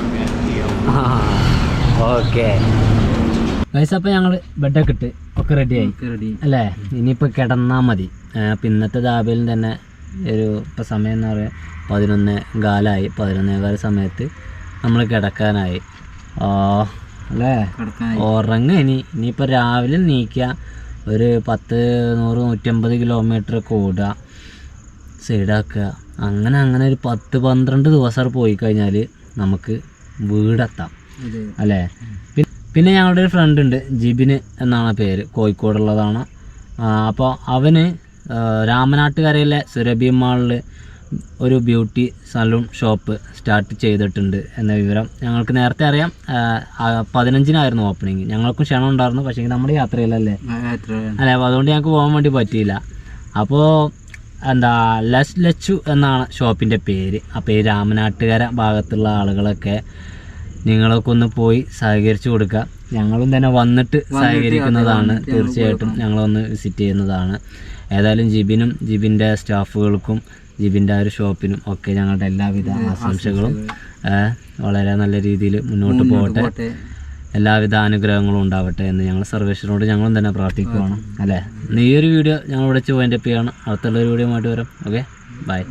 ഓക്കെ ഗൈസ്, അപ്പോൾ ഞങ്ങൾ ബെഡൊക്കെ ഇട്ട് ഒക്കെ റെഡിയായി അല്ലേ. ഇനിയിപ്പോൾ കിടന്നാൽ മതി. ഇന്നത്തെ ദാബേലും തന്നെ ഇപ്പോൾ സമയം എന്ന് പറയുക 11:15 11:15 സമയത്ത് നമ്മൾ കിടക്കാനായി അല്ലേ. ഉറങ്ങുക ഇനിയിപ്പോൾ രാവിലെ നീക്കുക, ഒരു 10, 100, 150 കിലോമീറ്ററൊക്കെ ഓടുക, സൈഡാക്കുക. അങ്ങനെ ഒരു 10-12 ദിവസം പോയി കഴിഞ്ഞാൽ നമുക്ക് വീടെത്താം അല്ലേ. പിന്നെ ഞങ്ങളുടെ ഒരു ഫ്രണ്ട് ഉണ്ട്, ജിബിന് എന്നാണ് പേര്, കോഴിക്കോടുള്ളതാണ്. അപ്പോൾ അവന് രാമനാട്ടുകരയിലെ സുരഭി മാളിൽ ഒരു ബ്യൂട്ടി സലൂൺ ഷോപ്പ് സ്റ്റാർട്ട് ചെയ്തിട്ടുണ്ട് എന്ന വിവരം ഞങ്ങൾക്ക് നേരത്തെ അറിയാം. 15-നായിരുന്നു ഓപ്പണിങ്. ഞങ്ങൾക്കും ക്ഷണം ഉണ്ടായിരുന്നു, പക്ഷേ നമ്മുടെ യാത്രയിലല്ലേ അല്ലേ, അപ്പോൾ അതുകൊണ്ട് ഞങ്ങൾക്ക് പോകാൻ വേണ്ടി പറ്റിയില്ല. അപ്പോൾ ലച്ചു എന്നാണ് ഷോപ്പിൻ്റെ പേര്. അപ്പോൾ ഈ രാമനാട്ടുകര ഭാഗത്തുള്ള ആളുകളൊക്കെ നിങ്ങളൊക്കെ ഒന്ന് പോയി സഹകരിച്ചു കൊടുക്കുക. ഞങ്ങളും തന്നെ വന്നിട്ട് സഹകരിക്കുന്നതാണ്. തീർച്ചയായിട്ടും ഞങ്ങളൊന്ന് വിസിറ്റ് ചെയ്യുന്നതാണ്. ഏതായാലും ജിബിൻ്റെ സ്റ്റാഫുകൾക്കും ജിബിൻ്റെ ആ ഒരു ഷോപ്പിനും ഒക്കെ ഞങ്ങളുടെ എല്ലാവിധ ആശംസകളും. വളരെ നല്ല രീതിയിൽ മുന്നോട്ട് പോകട്ടെ, എല്ലാവിധ അനുഗ്രഹങ്ങളും ഉണ്ടാവട്ടെ എന്ന് ഞങ്ങൾ സർവേശ്വരനോട് ഞങ്ങളും തന്നെ പ്രാർത്ഥിക്കുകയാണ് അല്ലേ. ഈ ഒരു വീഡിയോ ഞങ്ങൾ വിളിച്ച് പോയിൻ്റ് അപ്പ് ചെയ്യണം. അടുത്തുള്ളൊരു വീഡിയോ ആയിട്ട് വരാം. Okay, by.